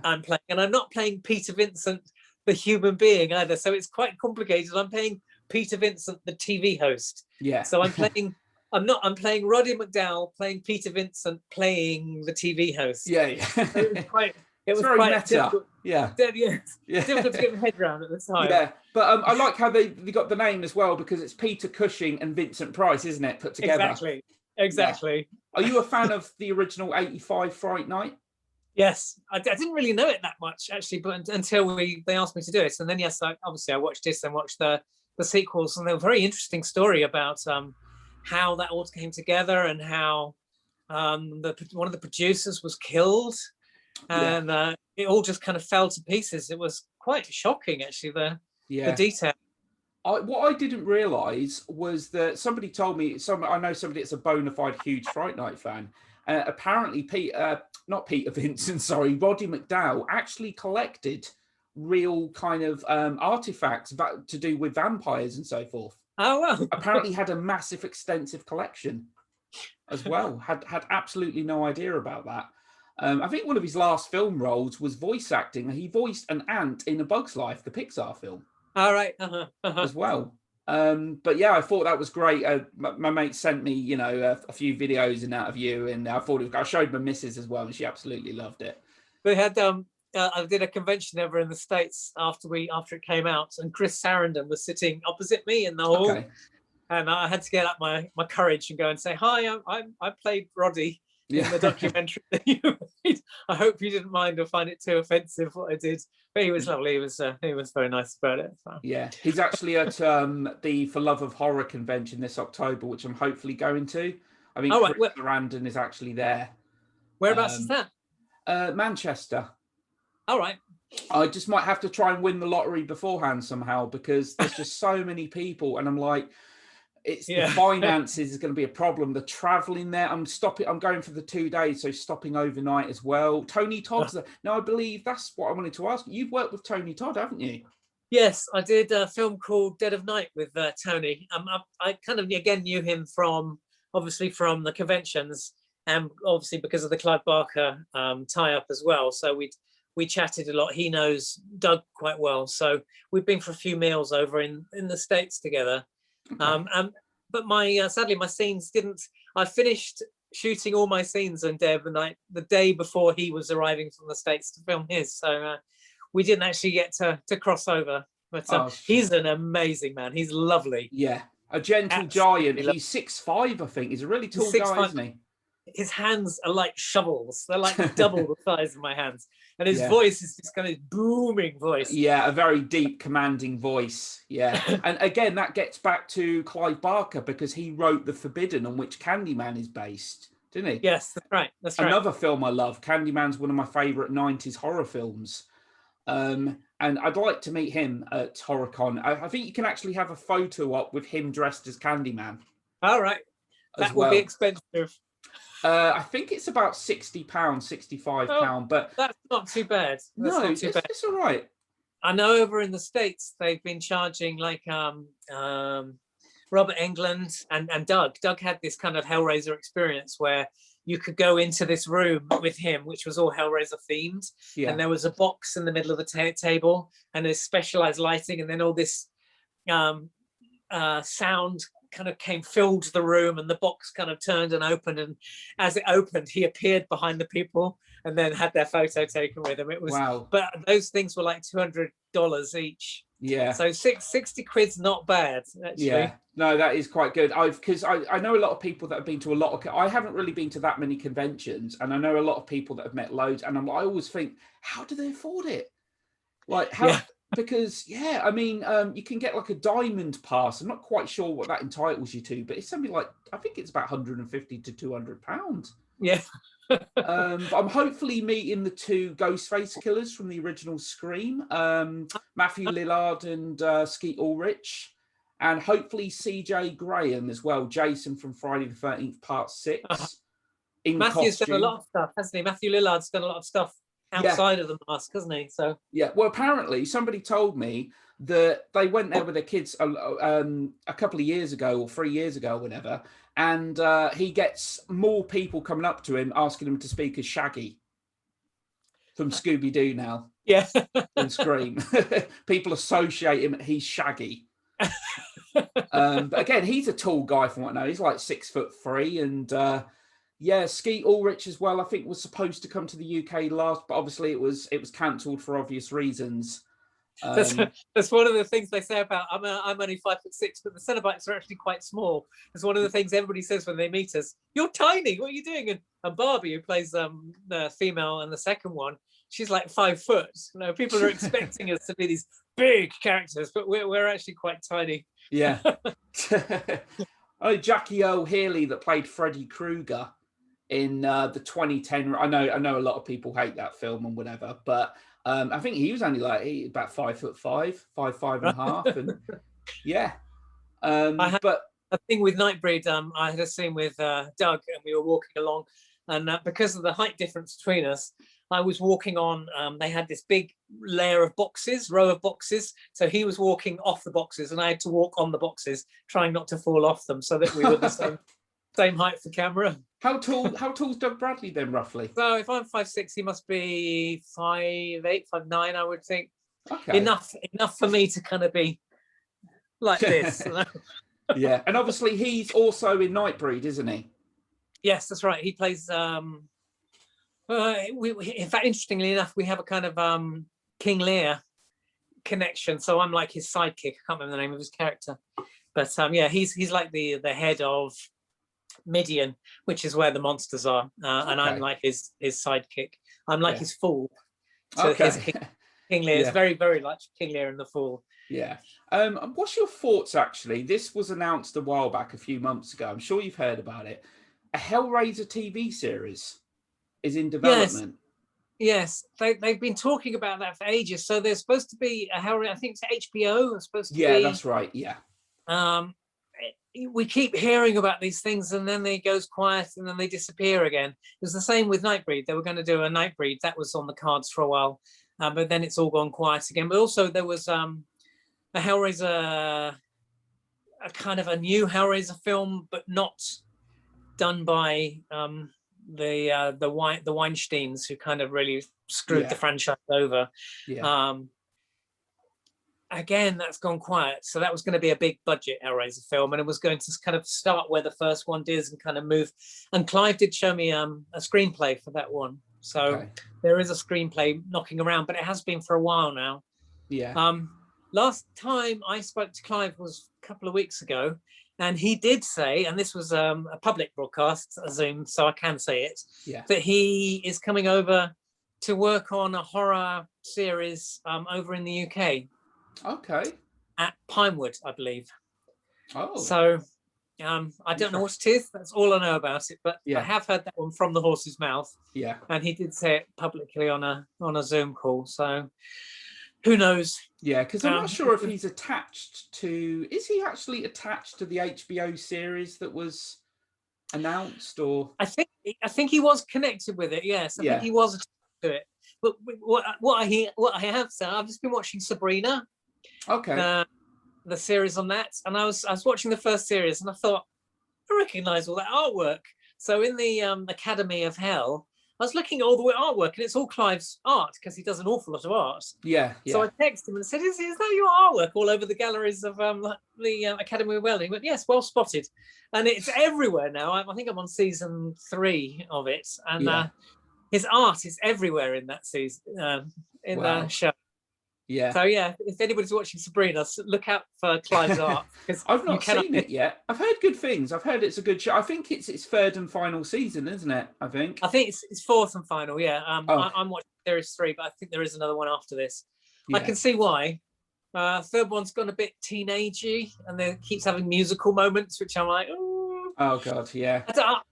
I'm playing. And I'm not playing Peter Vincent, the human being, either. So it's quite complicated. I'm playing Peter Vincent, the TV host. Yeah. So I'm playing... I'm playing Roddy McDowall, playing Peter Vincent, playing the TV host. Yeah. It was very quite meta. Difficult. Difficult to get my head around at the time. Yeah, but I like how they got the name as well, because it's Peter Cushing and Vincent Price, isn't it, put together? Exactly. Yeah. Are you a fan of the original 85 Fright Night? Yes, I didn't really know it that much, actually, but until they asked me to do it. And then, yes, I watched this and watched the sequels, and they're a very interesting story about how that all came together and how one of the producers was killed. And it all just kind of fell to pieces. It was quite shocking, actually, the detail. What I didn't realise was that somebody told me, I know somebody that's a bona fide huge Fright Night fan. Apparently, not Peter Vincent, sorry, Roddy McDowall actually collected real kind of artifacts to do with vampires and so forth. Oh, well. Apparently had a massive, extensive collection as well. Had absolutely no idea about that. I think one of his last film roles was voice acting. He voiced an ant in A Bug's Life, the Pixar film. All right. As well. But yeah, I thought that was great. My mate sent me, a few videos and that of you, and I showed my missus as well, and she absolutely loved it. We had I did a convention over in the States after it came out, and Chris Sarandon was sitting opposite me in the hall, and I had to get up my courage and go and say, "Hi, I played Roddy in the documentary that you made. I hope you didn't mind or find it too offensive what I did." But he was lovely. He was very nice about it. So. Yeah, he's actually at the For Love of Horror convention this October, which I'm hopefully going to. I mean, Chris Sarandon is actually there. Whereabouts is that? Manchester. All right. I just might have to try and win the lottery beforehand somehow, because there's just so many people, and I'm like, the finances is going to be a problem. The traveling there, I'm going for the 2 days, so stopping overnight as well. Tony Todd's there. Now, I believe that's what I wanted to ask. You've worked with Tony Todd, haven't you? Yes, I did a film called Dead of Night with Tony. I kind of again knew him from the conventions, and obviously because of the Clive Barker tie-up as well. So we chatted a lot. He knows Doug quite well, so we've been for a few meals over in the States together. Okay. But sadly my scenes didn't. I finished shooting all my scenes in Dead of the Night the day before he was arriving from the States to film his. So we didn't actually get to cross over. But he's an amazing man. He's lovely. Yeah, a gentle giant. He's 6'5", I think. He's a really tall guy, isn't he? his hands are like shovels. They're like double the size of my hands. And his Yeah. voice is this kind of booming voice. Yeah, a very deep, commanding voice. Yeah. And again, that gets back to Clive Barker, because he wrote The Forbidden, on which Candyman is based, didn't he? Yes, that's right. That's right. Another film I love. Candyman's one of my favourite 90s horror films. And I'd like to meet him at HorrorCon. I think you can actually have a photo up with him dressed as Candyman. All right. That will be expensive. I think it's about £60, £65, but that's not too bad. It's all right. I know over in the States they've been charging like Robert Englund and Doug. Doug had this kind of Hellraiser experience where you could go into this room with him, which was all Hellraiser themed, and there was a box in the middle of the table, and there's specialized lighting, and then all this sound kind of filled the room, and the box kind of turned and opened, and as it opened he appeared behind the people and then had their photo taken with him. It was wow. But those things were like $200 each. Yeah, so 60 quid's not bad, actually. Yeah, no, that is quite good. Because I know a lot of people that have been to a lot of, I haven't really been to that many conventions, and I know a lot of people that have met loads, and I always think, how do they afford it? Like how? Because I mean, you can get like a diamond pass. I'm not quite sure what that entitles you to, but it's something like, I think it's about £150 to £200. Yeah. But I'm hopefully meeting the two Ghostface killers from the original Scream, Matthew Lillard and Skeet Ulrich, and hopefully CJ Graham as well, Jason from Friday the 13th Part 6. Matthew's done a lot of stuff, hasn't he? Matthew Lillard's done a lot of stuff outside of the mask, hasn't he? So well, apparently somebody told me that they went there with their kids a couple of years ago or 3 years ago or whatever, and he gets more people coming up to him asking him to speak as Shaggy from Scooby-Doo now. Yeah. And Scream. People associate him, he's Shaggy. But again, he's a tall guy from what I know. He's like 6'3", and Skeet Ulrich as well, I think, was supposed to come to the UK last, but obviously it was cancelled for obvious reasons. That's one of the things they say about, I'm only 5'6", but the Cenobites are actually quite small. It's one of the things everybody says when they meet us. You're tiny, what are you doing? And Barbie, who plays the female in the second one, she's like 5 foot. You know, people are expecting us to be these big characters, but we're actually quite tiny. Yeah. Jackie Earle Haley that played Freddy Krueger in the 2010. I know a lot of people hate that film and whatever, but I think he was only like about 5'5", 5'5.5", and but a thing with Nightbreed. I had a scene with Doug, and we were walking along, and because of the height difference between us, I was walking on. They had this big row of boxes. So he was walking off the boxes, and I had to walk on the boxes, trying not to fall off them, so that we were the same height for camera. How tall's Doug Bradley then, roughly? So if I'm 5'6", he must be 5'8", 5'9", I would think. Okay. Enough for me to kind of be like this. Yeah, and obviously he's also in Nightbreed, isn't he? Yes, that's right. He plays. In fact, interestingly enough, we have a kind of King Lear connection. So I'm like his sidekick. I can't remember the name of his character, but he's like the head of Midian, which is where the monsters are, and I'm like his sidekick. I'm like his fool to his King Lear. It's very, very much King Lear and the Fool. Yeah. What's your thoughts, actually? This was announced a while back, a few months ago. I'm sure you've heard about it. A Hellraiser TV series is in development. Yes. They've been talking about that for ages. So there's supposed to be a Hellraiser, I think it's HBO. It's supposed to be. Yeah, that's right. Yeah. We keep hearing about these things, and then they goes quiet, and then they disappear again. It was the same with Nightbreed. They were going to do a Nightbreed that was on the cards for a while, but then it's all gone quiet again. But also there was a Hellraiser, a kind of a new Hellraiser film, but not done by the Weinsteins, who kind of really screwed the franchise over. Yeah. Again, that's gone quiet. So that was going to be a big budget Hellraiser film, and it was going to kind of start where the first one did and kind of move. And Clive did show me a screenplay for that one. So there is a screenplay knocking around, but it has been for a while now. Yeah. Last time I spoke to Clive was a couple of weeks ago, And he did say, and this was a public broadcast, a Zoom, so I can say it, that he is coming over to work on a horror series over in the UK. Okay. At Pinewood, I believe. Oh. So I don't know what it is. That's all I know about it. But I have heard that one from the horse's mouth. Yeah. And he did say it publicly on a Zoom call. So who knows? Yeah, because I'm not sure if he's attached to. Is he actually attached to the HBO series that was announced, or? I think he was connected with it. Yes, I think he was attached to it. But what I have said, I've just been watching Sabrina. Okay. The series on that, and I was watching the first series, and I thought, I recognise all that artwork. So in the Academy of Hell, I was looking at all the artwork, and it's all Clive's art because he does an awful lot of art. Yeah. So I texted him and said, "Is that your artwork all over the galleries of the Academy of Hell?" And he went, "Yes, well spotted," and it's everywhere now. I think I'm on season 3 of it, and his art is everywhere in that season the show. Yeah. So if anybody's watching Sabrina, look out for Clive's art. I've not seen it yet. I've heard good things. I've heard it's a good show. I think it's its 3rd and final season, isn't it? I think it's 4th and final. Yeah. I'm watching series 3, but I think there is another one after this. Yeah. I can see why. 3rd one's gone a bit teenagey, and then keeps having musical moments, which I'm like, oh god, yeah.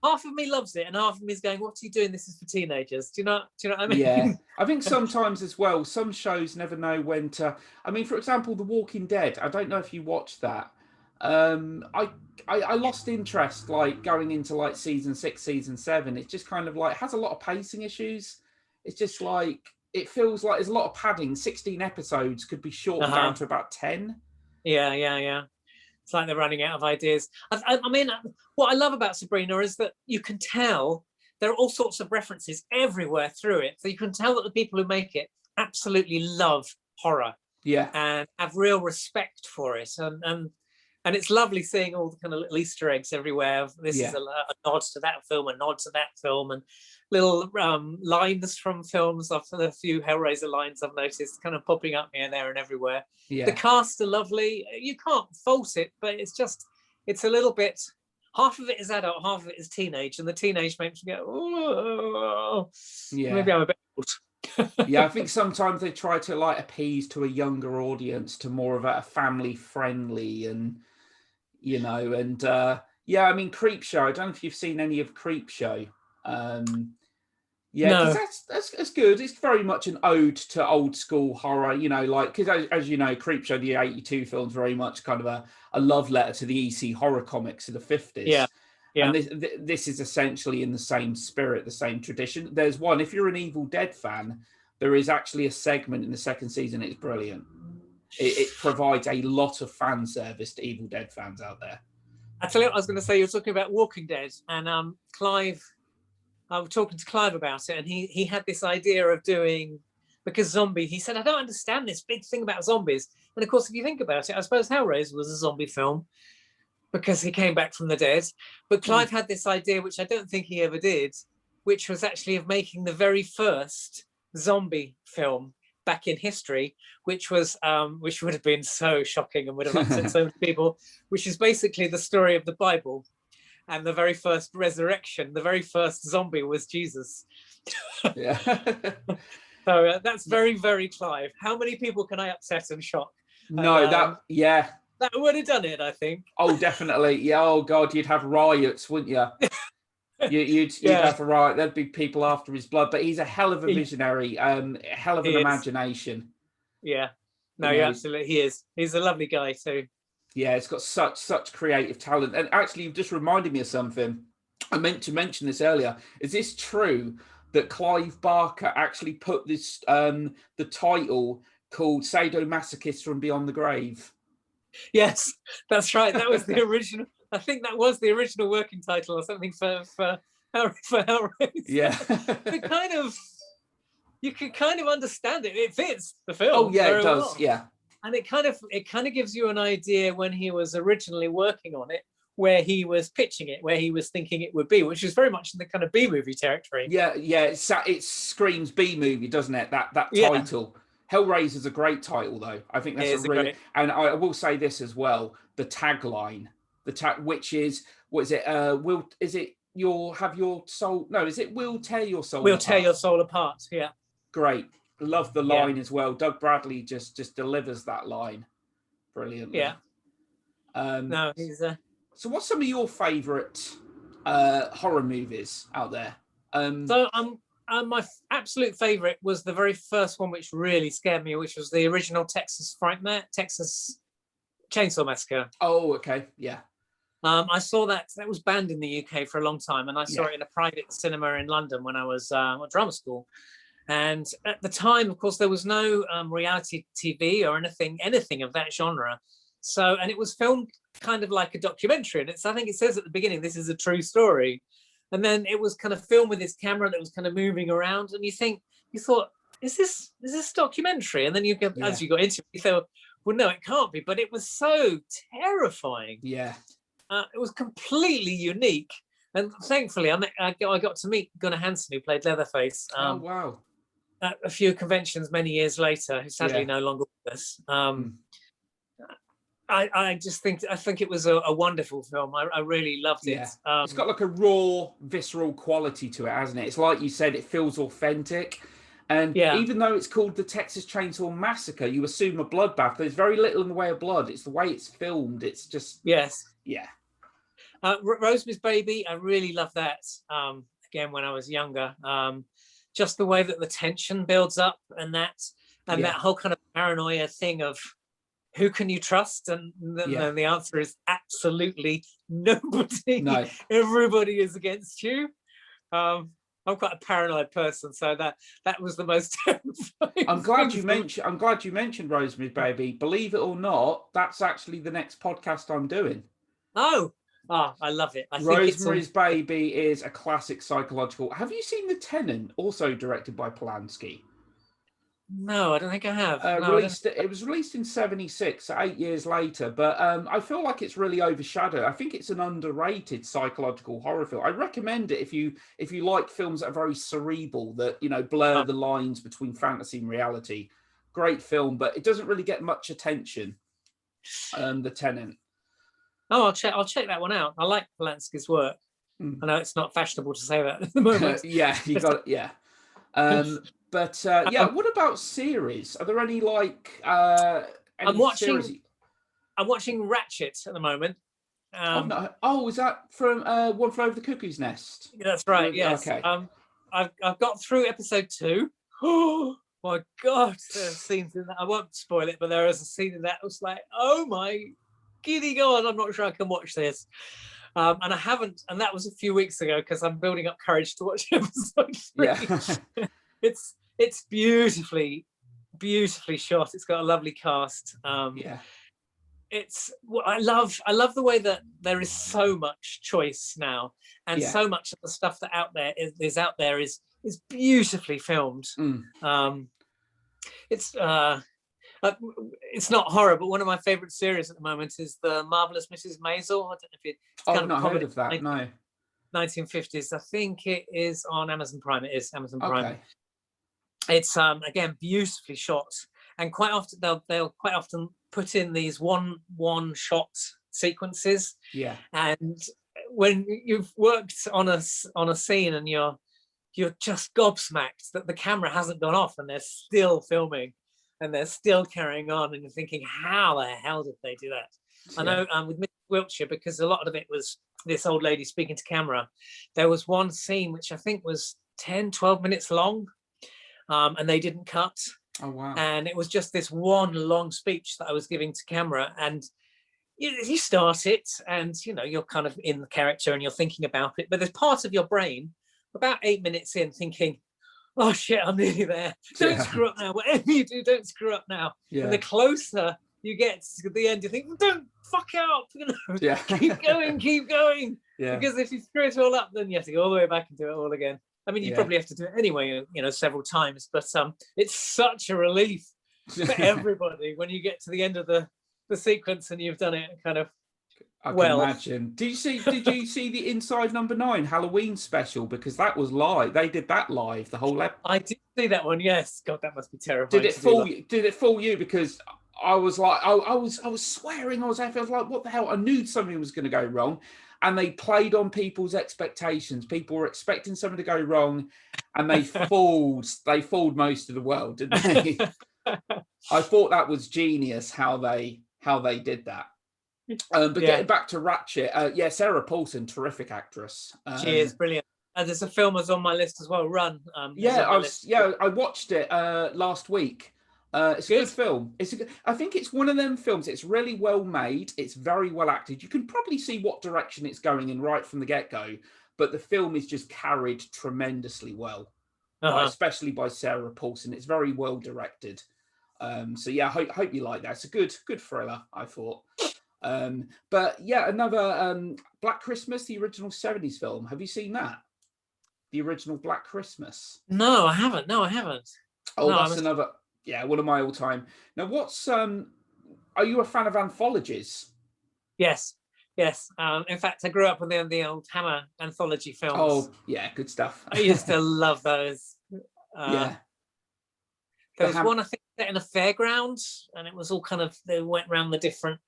Half of me loves it, and half of me is going, "What are you doing? This is for teenagers." Do you know what I mean? Yeah, I think sometimes as well, some shows never know when to. I mean, for example, The Walking Dead. I don't know if you watched that. I lost interest like going into like season 6, season 7. It's just kind of like has a lot of pacing issues. It's just like it feels like there's a lot of padding. 16 episodes could be shortened down to about 10. Yeah. It's like they're running out of ideas. I mean, what I love about Sabrina is that you can tell there are all sorts of references everywhere through it. So you can tell that the people who make it absolutely love horror. Yeah. And have real respect for it. And it's lovely seeing all the kind of little Easter eggs everywhere. This is a nod to that film, a nod to that film, and little lines from films. After a few Hellraiser lines I've noticed kind of popping up here, there, and everywhere. Yeah. The cast are lovely. You can't fault it, but it's a little bit. Half of it is adult, half of it is teenage, and the teenage makes me go, "Oh, maybe I'm a bit old." Yeah, I think sometimes they try to like appease to a younger audience, to more of a family friendly, and I mean, Creepshow. I don't know if you've seen any of Creepshow. Yeah, because that's good. It's very much an ode to old school horror, like, because as you know, Creepshow, the 82 film, is very much kind of a love letter to the EC horror comics of the 50s. Yeah. And this is essentially in the same spirit, the same tradition. There's one, if you're an Evil Dead fan, there is actually a segment in the 2nd season. It's brilliant. It provides a lot of fan service to Evil Dead fans out there. I tell you what I was going to say, you're talking about Walking Dead, and Clive, I was talking to Clive about it, and he had this idea of doing, because zombie, he said, I don't understand this big thing about zombies. And of course, if you think about it, I suppose Hellraiser was a zombie film because he came back from the dead. But Clive had this idea, which I don't think he ever did, which was actually of making the very first zombie film back in history, which would have been so shocking and would have upset so many people, which is basically the story of the Bible. And the very first resurrection, the very first zombie was Jesus. Yeah. So that's very, very Clive. How many people can I upset and shock? No, that would have done it, I think. Oh, definitely. Yeah. Oh God, you'd have riots, wouldn't you? You'd have a riot. There'd be people after his blood. But he's a hell of a visionary, hell of an imagination. Yeah. No, absolutely, he is. He's a lovely guy too. Yeah, it's got such creative talent. And actually, you've just reminded me of something. I meant to mention this earlier. Is this true that Clive Barker actually put this the title called Sadomasochist from Beyond the Grave? Yes, that's right. That was the original. I think that was the original working title or something for Hellraiser. Yeah. You can kind of understand it. It fits the film. Oh yeah, it does. Well. Yeah. And it kind of gives you an idea when he was originally working on it, where he was pitching it, where he was thinking it would be, which is very much in the kind of B-movie territory. Yeah. It screams B-movie, doesn't it? That title. Hellraiser is a great title, though. I think that's and I will say this as well: the tagline which is, what is it? Is it you'll have your soul? No, is it will tear your soul? We'll apart? tear your soul apart. Yeah. Great. Love the line as well. Doug Bradley just delivers that line brilliantly. Yeah. No, he's So what's some of your favourite horror movies out there? So my absolute favourite was the very first one, which really scared me, which was the original Texas Chainsaw Massacre. Oh, okay. Yeah. I saw that was banned in the UK for a long time, and I saw it in a private cinema in London when I was at drama school. And at the time, of course, there was no reality TV or anything of that genre. So, and it was filmed kind of like a documentary. And I think it says at the beginning, this is a true story. And then it was kind of filmed with this camera that was kind of moving around. And you thought, is this documentary? And then as you got into it, you thought, well, no, it can't be. But it was so terrifying. Yeah. It was completely unique. And thankfully, I got to meet Gunnar Hansen, who played Leatherface. Oh, wow. At a few conventions many years later, who's sadly no longer with us. I think it was a wonderful film. I really loved it. It's got like a raw, visceral quality to it, hasn't it? It's like you said, it feels authentic. And even though it's called the Texas Chainsaw Massacre, you assume a bloodbath. There's very little in the way of blood. It's the way it's filmed. It's just... Yes. Yeah. Rosemary's Baby, I really loved that. Again, when I was younger. Just the way that the tension builds up and that whole kind of paranoia thing of who can you trust? And then the answer is absolutely nobody. No. Everybody is against you. I'm quite a paranoid person, so that was the most terrifying. I'm glad you mentioned Rosemary's Baby. Believe it or not, that's actually the next podcast I'm doing. Oh, I love it. Rosemary's Baby is a classic psychological. Have you seen The Tenant, also directed by Polanski? No, I don't think I have. It was released in '76, so 8 years later. But I feel like it's really overshadowed. I think it's an underrated psychological horror film. I recommend it if you like films that are very cerebral, that blur the lines between fantasy and reality. Great film, but it doesn't really get much attention. The Tenant. Oh, I'll check that one out. I like Polanski's work. I know it's not fashionable to say that at the moment. Yeah, you got it. Yeah. But what about series? Are there any I'm watching Ratchet at the 2. Is that from One Flew Over the Cuckoo's Nest? That's right. Yes. Okay. I've got through episode 2. Oh my God! There's scenes in that. I won't spoil it, but there is a scene in that. I was like, oh my giddy God! I'm not sure I can watch this. And I haven't, and that was a few weeks ago because I'm building up courage to watch episode 3. Yeah. It's beautifully shot. It's got a lovely cast. I love the way that there is so much choice now, and so much of the stuff that is out there is beautifully filmed. It's not horror, but one of my favorite series at the moment is the Marvelous Mrs Maisel. I don't know if I've not heard of that. No. 1950s. I think it is on Amazon Prime. It is Amazon Prime. Okay. It's again beautifully shot, and quite often they'll quite often put in these one shot sequences. Yeah. And when you've worked on a scene and you're just gobsmacked that the camera hasn't gone off and they're still filming and they're still carrying on, and you're thinking, how the hell did they do that? Yeah. I know with Miss Wiltshire, because a lot of it was this old lady speaking to camera. There was one scene which I think was 10-12 minutes long. And they didn't cut. Oh, wow. And it was just this one long speech that I was giving to camera. And you start it and, you're kind of in the character and you're thinking about it. But there's part of your brain about 8 minutes in thinking, oh, shit, I'm nearly there. Don't screw up now. Whatever you do, don't screw up now. Yeah. And the closer you get to the end, you think, well, don't fuck up. Keep going. Yeah. Because if you screw it all up, then you have to go all the way back and do it all again. I mean, you probably have to do it anyway, several times, but it's such a relief for everybody when you get to the end of the sequence and you've done it kind of I can imagine. Did you see the Inside Number 9 Halloween special? Because that was live. They did that live, the whole episode. I did see that one, yes. God, that must be terrifying. Did it fool you? Because I was like, I was swearing, I was like, what the hell? I knew something was going to go wrong, and they played on people's expectations. People were expecting something to go wrong, and they fooled most of the world, didn't they? I thought that was genius how they did that. But getting back to Ratchet, Sarah Paulson, terrific actress. She is brilliant. And there's a film that's on my list as well, Run. I watched it last week. It's a good film. I think it's one of them films. It's really well made. It's very well acted. You can probably see what direction it's going in right from the get-go, but the film is just carried tremendously well, especially by Sarah Paulson. It's very well directed. I hope you like that. It's a good thriller, I thought. Another Black Christmas, the original 70s film. Have you seen that? The original Black Christmas? No, I haven't. Oh, no, that's another. Yeah, one of my all-time. Now, are you a fan of anthologies? Yes. In fact, I grew up with the old Hammer anthology films. Oh, yeah, good stuff. I used to love those. There was one, I think, set in a fairground, and it was all kind of, they went around the different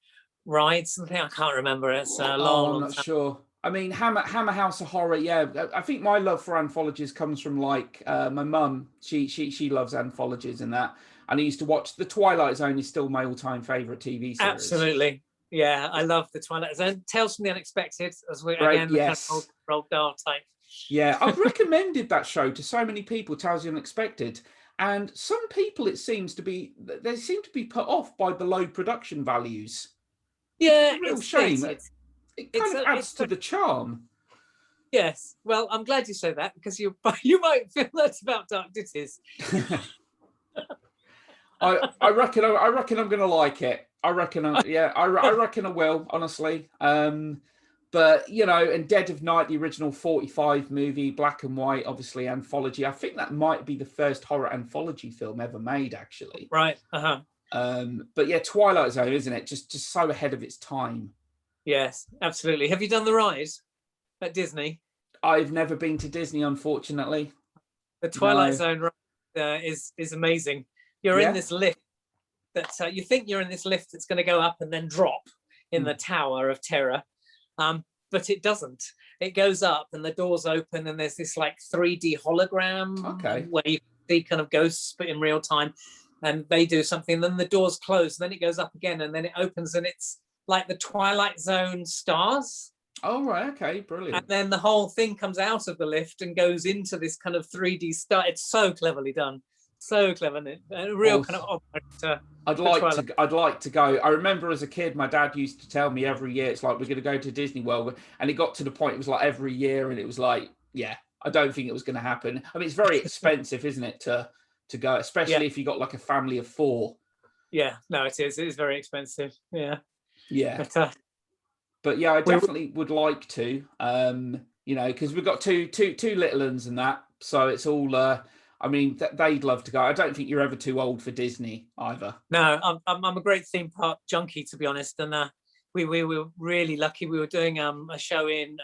rides and things. I can't remember. It's long. I'm not sure. I mean, Hammer House of Horror. Yeah, I think my love for anthologies comes from like my mum. She loves anthologies and that. And I used to watch The Twilight Zone. Is still my all-time favorite TV series. Absolutely, yeah, I love The Twilight Zone. Tales from the Unexpected, as we again yes. Kind of Roald Dahl type. Yeah, I've recommended that show to so many people. Tales of the Unexpected, and some people they seem to be put off by the low production values. Yeah, it's a real shame. It kind of adds to the charm. Yes. Well, I'm glad you say that, because you might feel that's about Dark Ditties. I reckon I'm going to like it. I reckon I will, honestly. But and Dead of Night, the original 45 movie, black and white, obviously anthology. I think that might be the first horror anthology film ever made, actually. Right. But yeah, Twilight Zone, isn't it? Just so ahead of its time. Yes, absolutely. Have you done the ride at Disney? I've never been to Disney, unfortunately. The Twilight Zone ride is amazing. You're in this lift that you think you're in this lift that's going to go up and then drop in the Tower of Terror, but it doesn't. It goes up and the doors open and there's this like 3D hologram where you see kind of ghosts but in real time, and they do something. Then the doors close, and then it goes up again, and then it opens, and it's like the Twilight Zone stars. Oh, right. Okay. Brilliant. And then the whole thing comes out of the lift and goes into this kind of 3D star. It's so cleverly done. So clever. A real kind of I'd like to go. I remember as a kid, my dad used to tell me every year, it's like, we're going to go to Disney World. And it got to the point, it was like every year. And it was like, yeah, I don't think it was going to happen. I mean, it's very expensive, isn't it, to go, especially if you got like a family of 4. Yeah, no, it is. It is very expensive. Yeah. Yeah. But yeah, I definitely would like to, because we've got two little ones and that. So it's all, I mean, they'd love to go. I don't think you're ever too old for Disney either. No, I'm a great theme park junkie, to be honest. And we were really lucky. We were doing a show in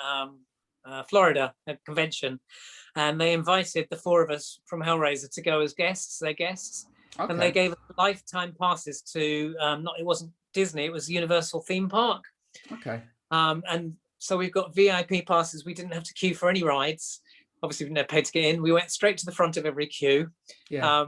Florida, a convention, and they invited the 4 of us from Hellraiser to go as guests. They're guests. Okay. And they gave us lifetime passes to, it wasn't Disney, it was Universal theme park. Okay. And so we've got VIP passes. We didn't have to queue for any rides. Obviously, we didn't have paid to get in. We went straight to the front of every queue. Yeah.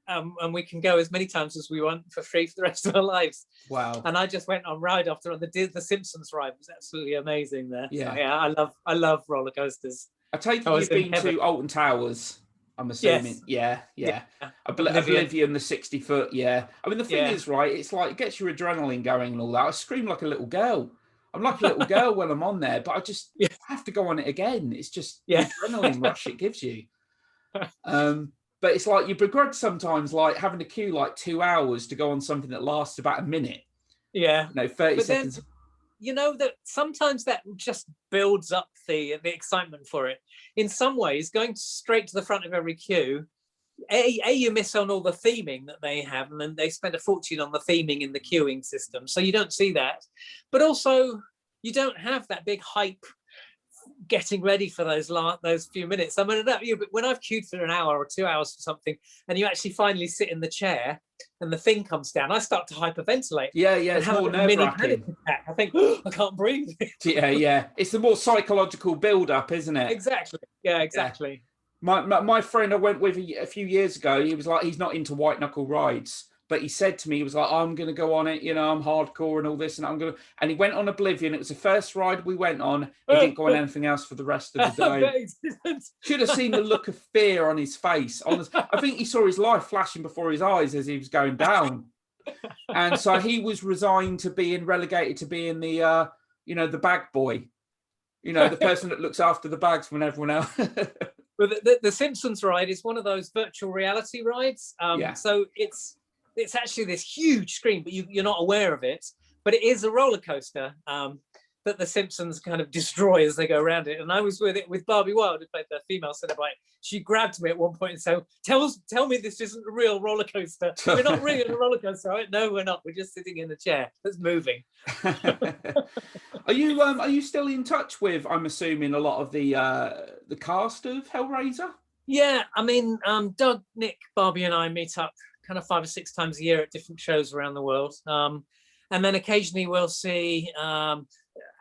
And we can go as many times as we want for free for the rest of our lives. Wow. And I just went on ride after the Simpsons Ride. It was absolutely amazing there. Yeah. So, yeah, I love roller coasters. I take it you've been to Alton Towers, I'm assuming. Yes. Yeah. Oblivion, the 60-foot. Yeah. I mean, the thing is, right, it's like, it gets your adrenaline going and all that. I scream like a little girl. I'm like a little girl when I'm on there, but I just have to go on it again. It's just the adrenaline rush it gives you. But it's like you begrudge sometimes, like having to queue like 2 hours to go on something that lasts about a minute. Yeah. 30 seconds. Then, that sometimes that just builds up the excitement for it. In some ways, going straight to the front of every queue, you miss on all the theming that they have, and then they spend a fortune on the theming in the queuing system, so you don't see that. But also, you don't have that big hype getting ready for those few minutes. I mean, but when I've queued for an hour or 2 hours for something, and you actually finally sit in the chair, and the thing comes down, I start to hyperventilate. Yeah, it's more nerve-wracking. I think, oh, I can't breathe. Yeah. It's the more psychological build-up, isn't it? Exactly. Yeah, exactly. Yeah. My friend I went with a few years ago, he was like, he's not into white knuckle rides, but he said to me, he was like, I'm going to go on it, I'm hardcore and all this, and he went on Oblivion. It was the first ride we went on. He didn't go on anything else for the rest of the day. Should have seen the look of fear on his face. I think he saw his life flashing before his eyes as he was going down. And so he was resigned to being relegated to being the, the bag boy, the person that looks after the bags when everyone else. Well, the Simpsons Ride is one of those virtual reality rides. So it's actually this huge screen, but you're not aware of it. But it is a roller coaster that the Simpsons kind of destroy as they go around it. And I was with Barbie Wilde, who played the female Cenobite. She grabbed me at one point and said, tell me this isn't a real roller coaster. We're not really in a roller coaster. I went, no, we're not. We're just sitting in a chair that's moving. Are you still in touch with, I'm assuming, a lot of the cast of Hellraiser? Yeah, I mean, Doug, Nick, Barbie and I meet up kind of 5 or 6 times a year at different shows around the world. And then occasionally we'll see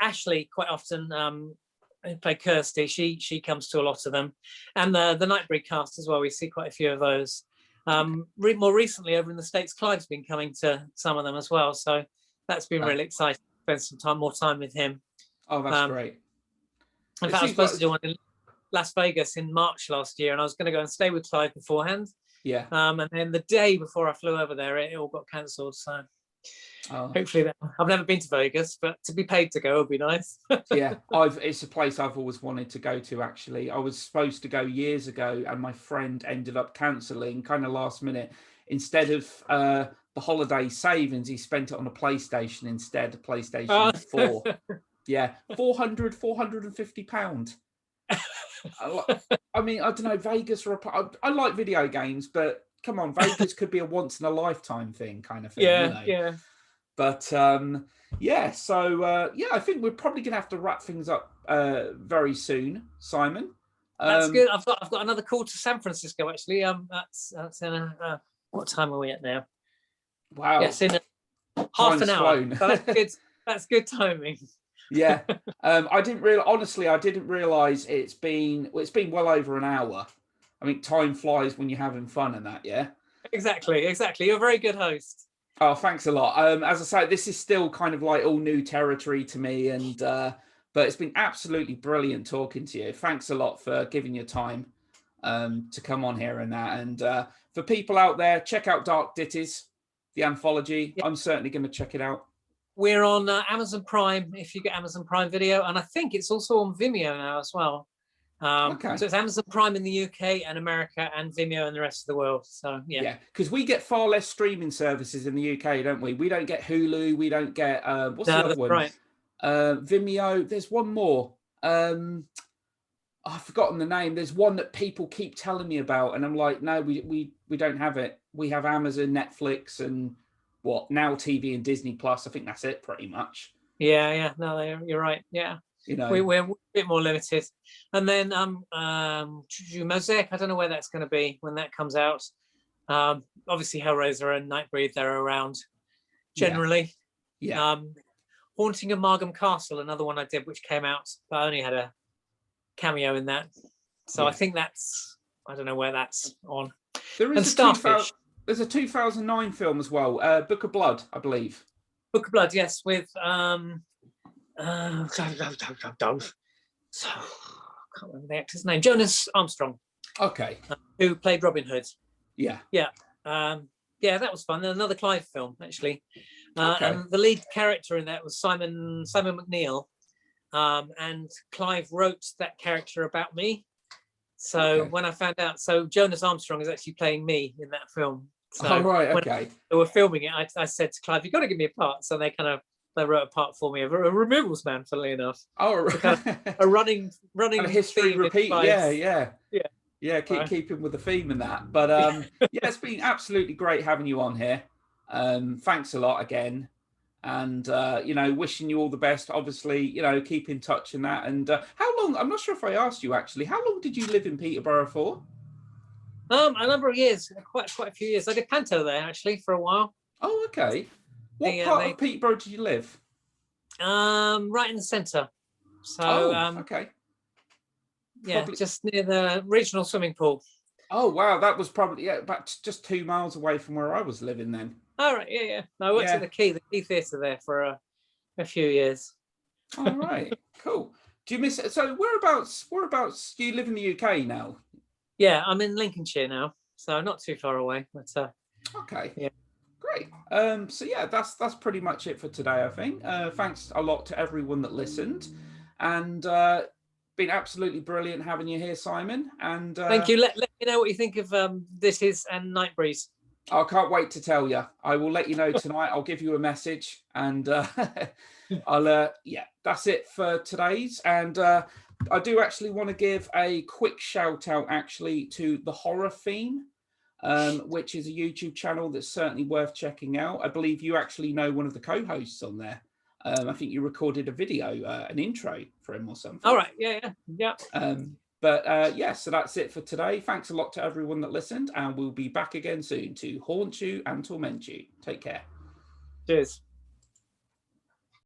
Ashley quite often, who played Kirsty. She comes to a lot of them. And the Nightbreed cast as well. We see quite a few of those. More recently over in the States, Clive's been coming to some of them as well. So that's been really exciting. Spend some more time with him. Oh, that's great. In fact, I was supposed to do one in Las Vegas in March last year, and I was going to go and stay with Clive beforehand. Yeah. And then the day before I flew over there, it all got cancelled. So hopefully, I've never been to Vegas, but to be paid to go would be nice. Yeah, it's a place I've always wanted to go to. Actually, I was supposed to go years ago, and my friend ended up cancelling kind of last minute. Instead of the holiday savings, he spent it on a PlayStation instead. A PlayStation 4. Yeah, £450. I mean, I don't know, Vegas I like video games, but come on, Vegas could be a once in a lifetime thing kind of thing. Yeah. But so I think we're probably gonna have to wrap things up very soon, Simon. That's good. I've got another call to San Francisco actually. That's in what time are we at now? Wow. Yes, in half an hour. So that's good. That's good timing. Yeah. I didn't realize it's been well over an hour. I mean, time flies when you're having fun and that, yeah. Exactly. You're a very good host. Oh, thanks a lot. As I say, this is still kind of like all new territory to me, and but it's been absolutely brilliant talking to you. Thanks a lot for giving your time to come on here and that. And for people out there, check out Dark Ditties, the anthology. Yeah. I'm certainly going to check it out. We're on Amazon Prime, if you get Amazon Prime Video, and I think it's also on Vimeo now as well. Okay. So it's Amazon Prime in the UK and America, and Vimeo in the rest of the world. So yeah, because we get far less streaming services in the UK, don't we? We don't get Hulu, we don't get what's the other one? Right. Vimeo. There's one more. I've forgotten the name. There's one that people keep telling me about, and I'm like, no, we don't have it. We have Amazon, Netflix, and Now TV and Disney Plus. I think that's it pretty much. Yeah. No, you're right. Yeah. We're a bit more limited. And then Mosaic, I don't know where that's going to be when that comes out. Obviously Hellraiser and Nightbreed, they're around generally. Yeah. Haunting of Margam Castle, another one I did, which came out, but I only had a cameo in that. So I think I don't know where that's on. There is Starfish. There's a 2009 film as well, Book of Blood, I believe. Book of Blood, yes, with so I can't remember the actor's name. Jonas Armstrong. Okay. Who played Robin Hood. Yeah. That was fun. Another Clive film, actually. And the lead character in that was Simon McNeill. And Clive wrote that character about me. So when I found out, Jonas Armstrong is actually playing me in that film. So when they were filming it, I said to Clive, "You've got to give me a part." So they wrote a part for me of a removals man, funnily enough. Oh, kind of a running kind of history repeat. Yeah. Keeping with the theme and that. But it's been absolutely great having you on here. Thanks a lot again. and wishing you all the best. Obviously, keep in touch in that. And how long? I'm not sure if I asked you actually. How long did you live in Peterborough for? A number of years, quite a few years. I did panto there actually for a while. Oh, okay. What part of Peterborough did you live? Right in the centre. So, okay. Yeah, probably just near the regional swimming pool. Oh wow, that was probably about just 2 miles away from where I was living then. All right, yeah. No, I worked at the Key Theatre there for a few years. All right, cool. Do you miss it? So whereabouts do you live in the UK now? Yeah, I'm in Lincolnshire now, so not too far away. But okay, yeah, great. So yeah, that's pretty much it for today, I think. Thanks a lot to everyone that listened, and been absolutely brilliant having you here, Simon. And thank you. Let me know what you think of This Is and Nightbreed. I can't wait to tell you. I will let you know tonight. I'll give you a message, and I'll that's it for today's. And I do actually want to give a quick shout out actually to the Horror Theme, which is a YouTube channel that's certainly worth checking out. I believe you actually know one of the co-hosts on there. I think you recorded a video, an intro for him or something. All right, yeah. So that's it for today. Thanks a lot to everyone that listened, and we'll be back again soon to haunt you and torment you. Take care. Cheers.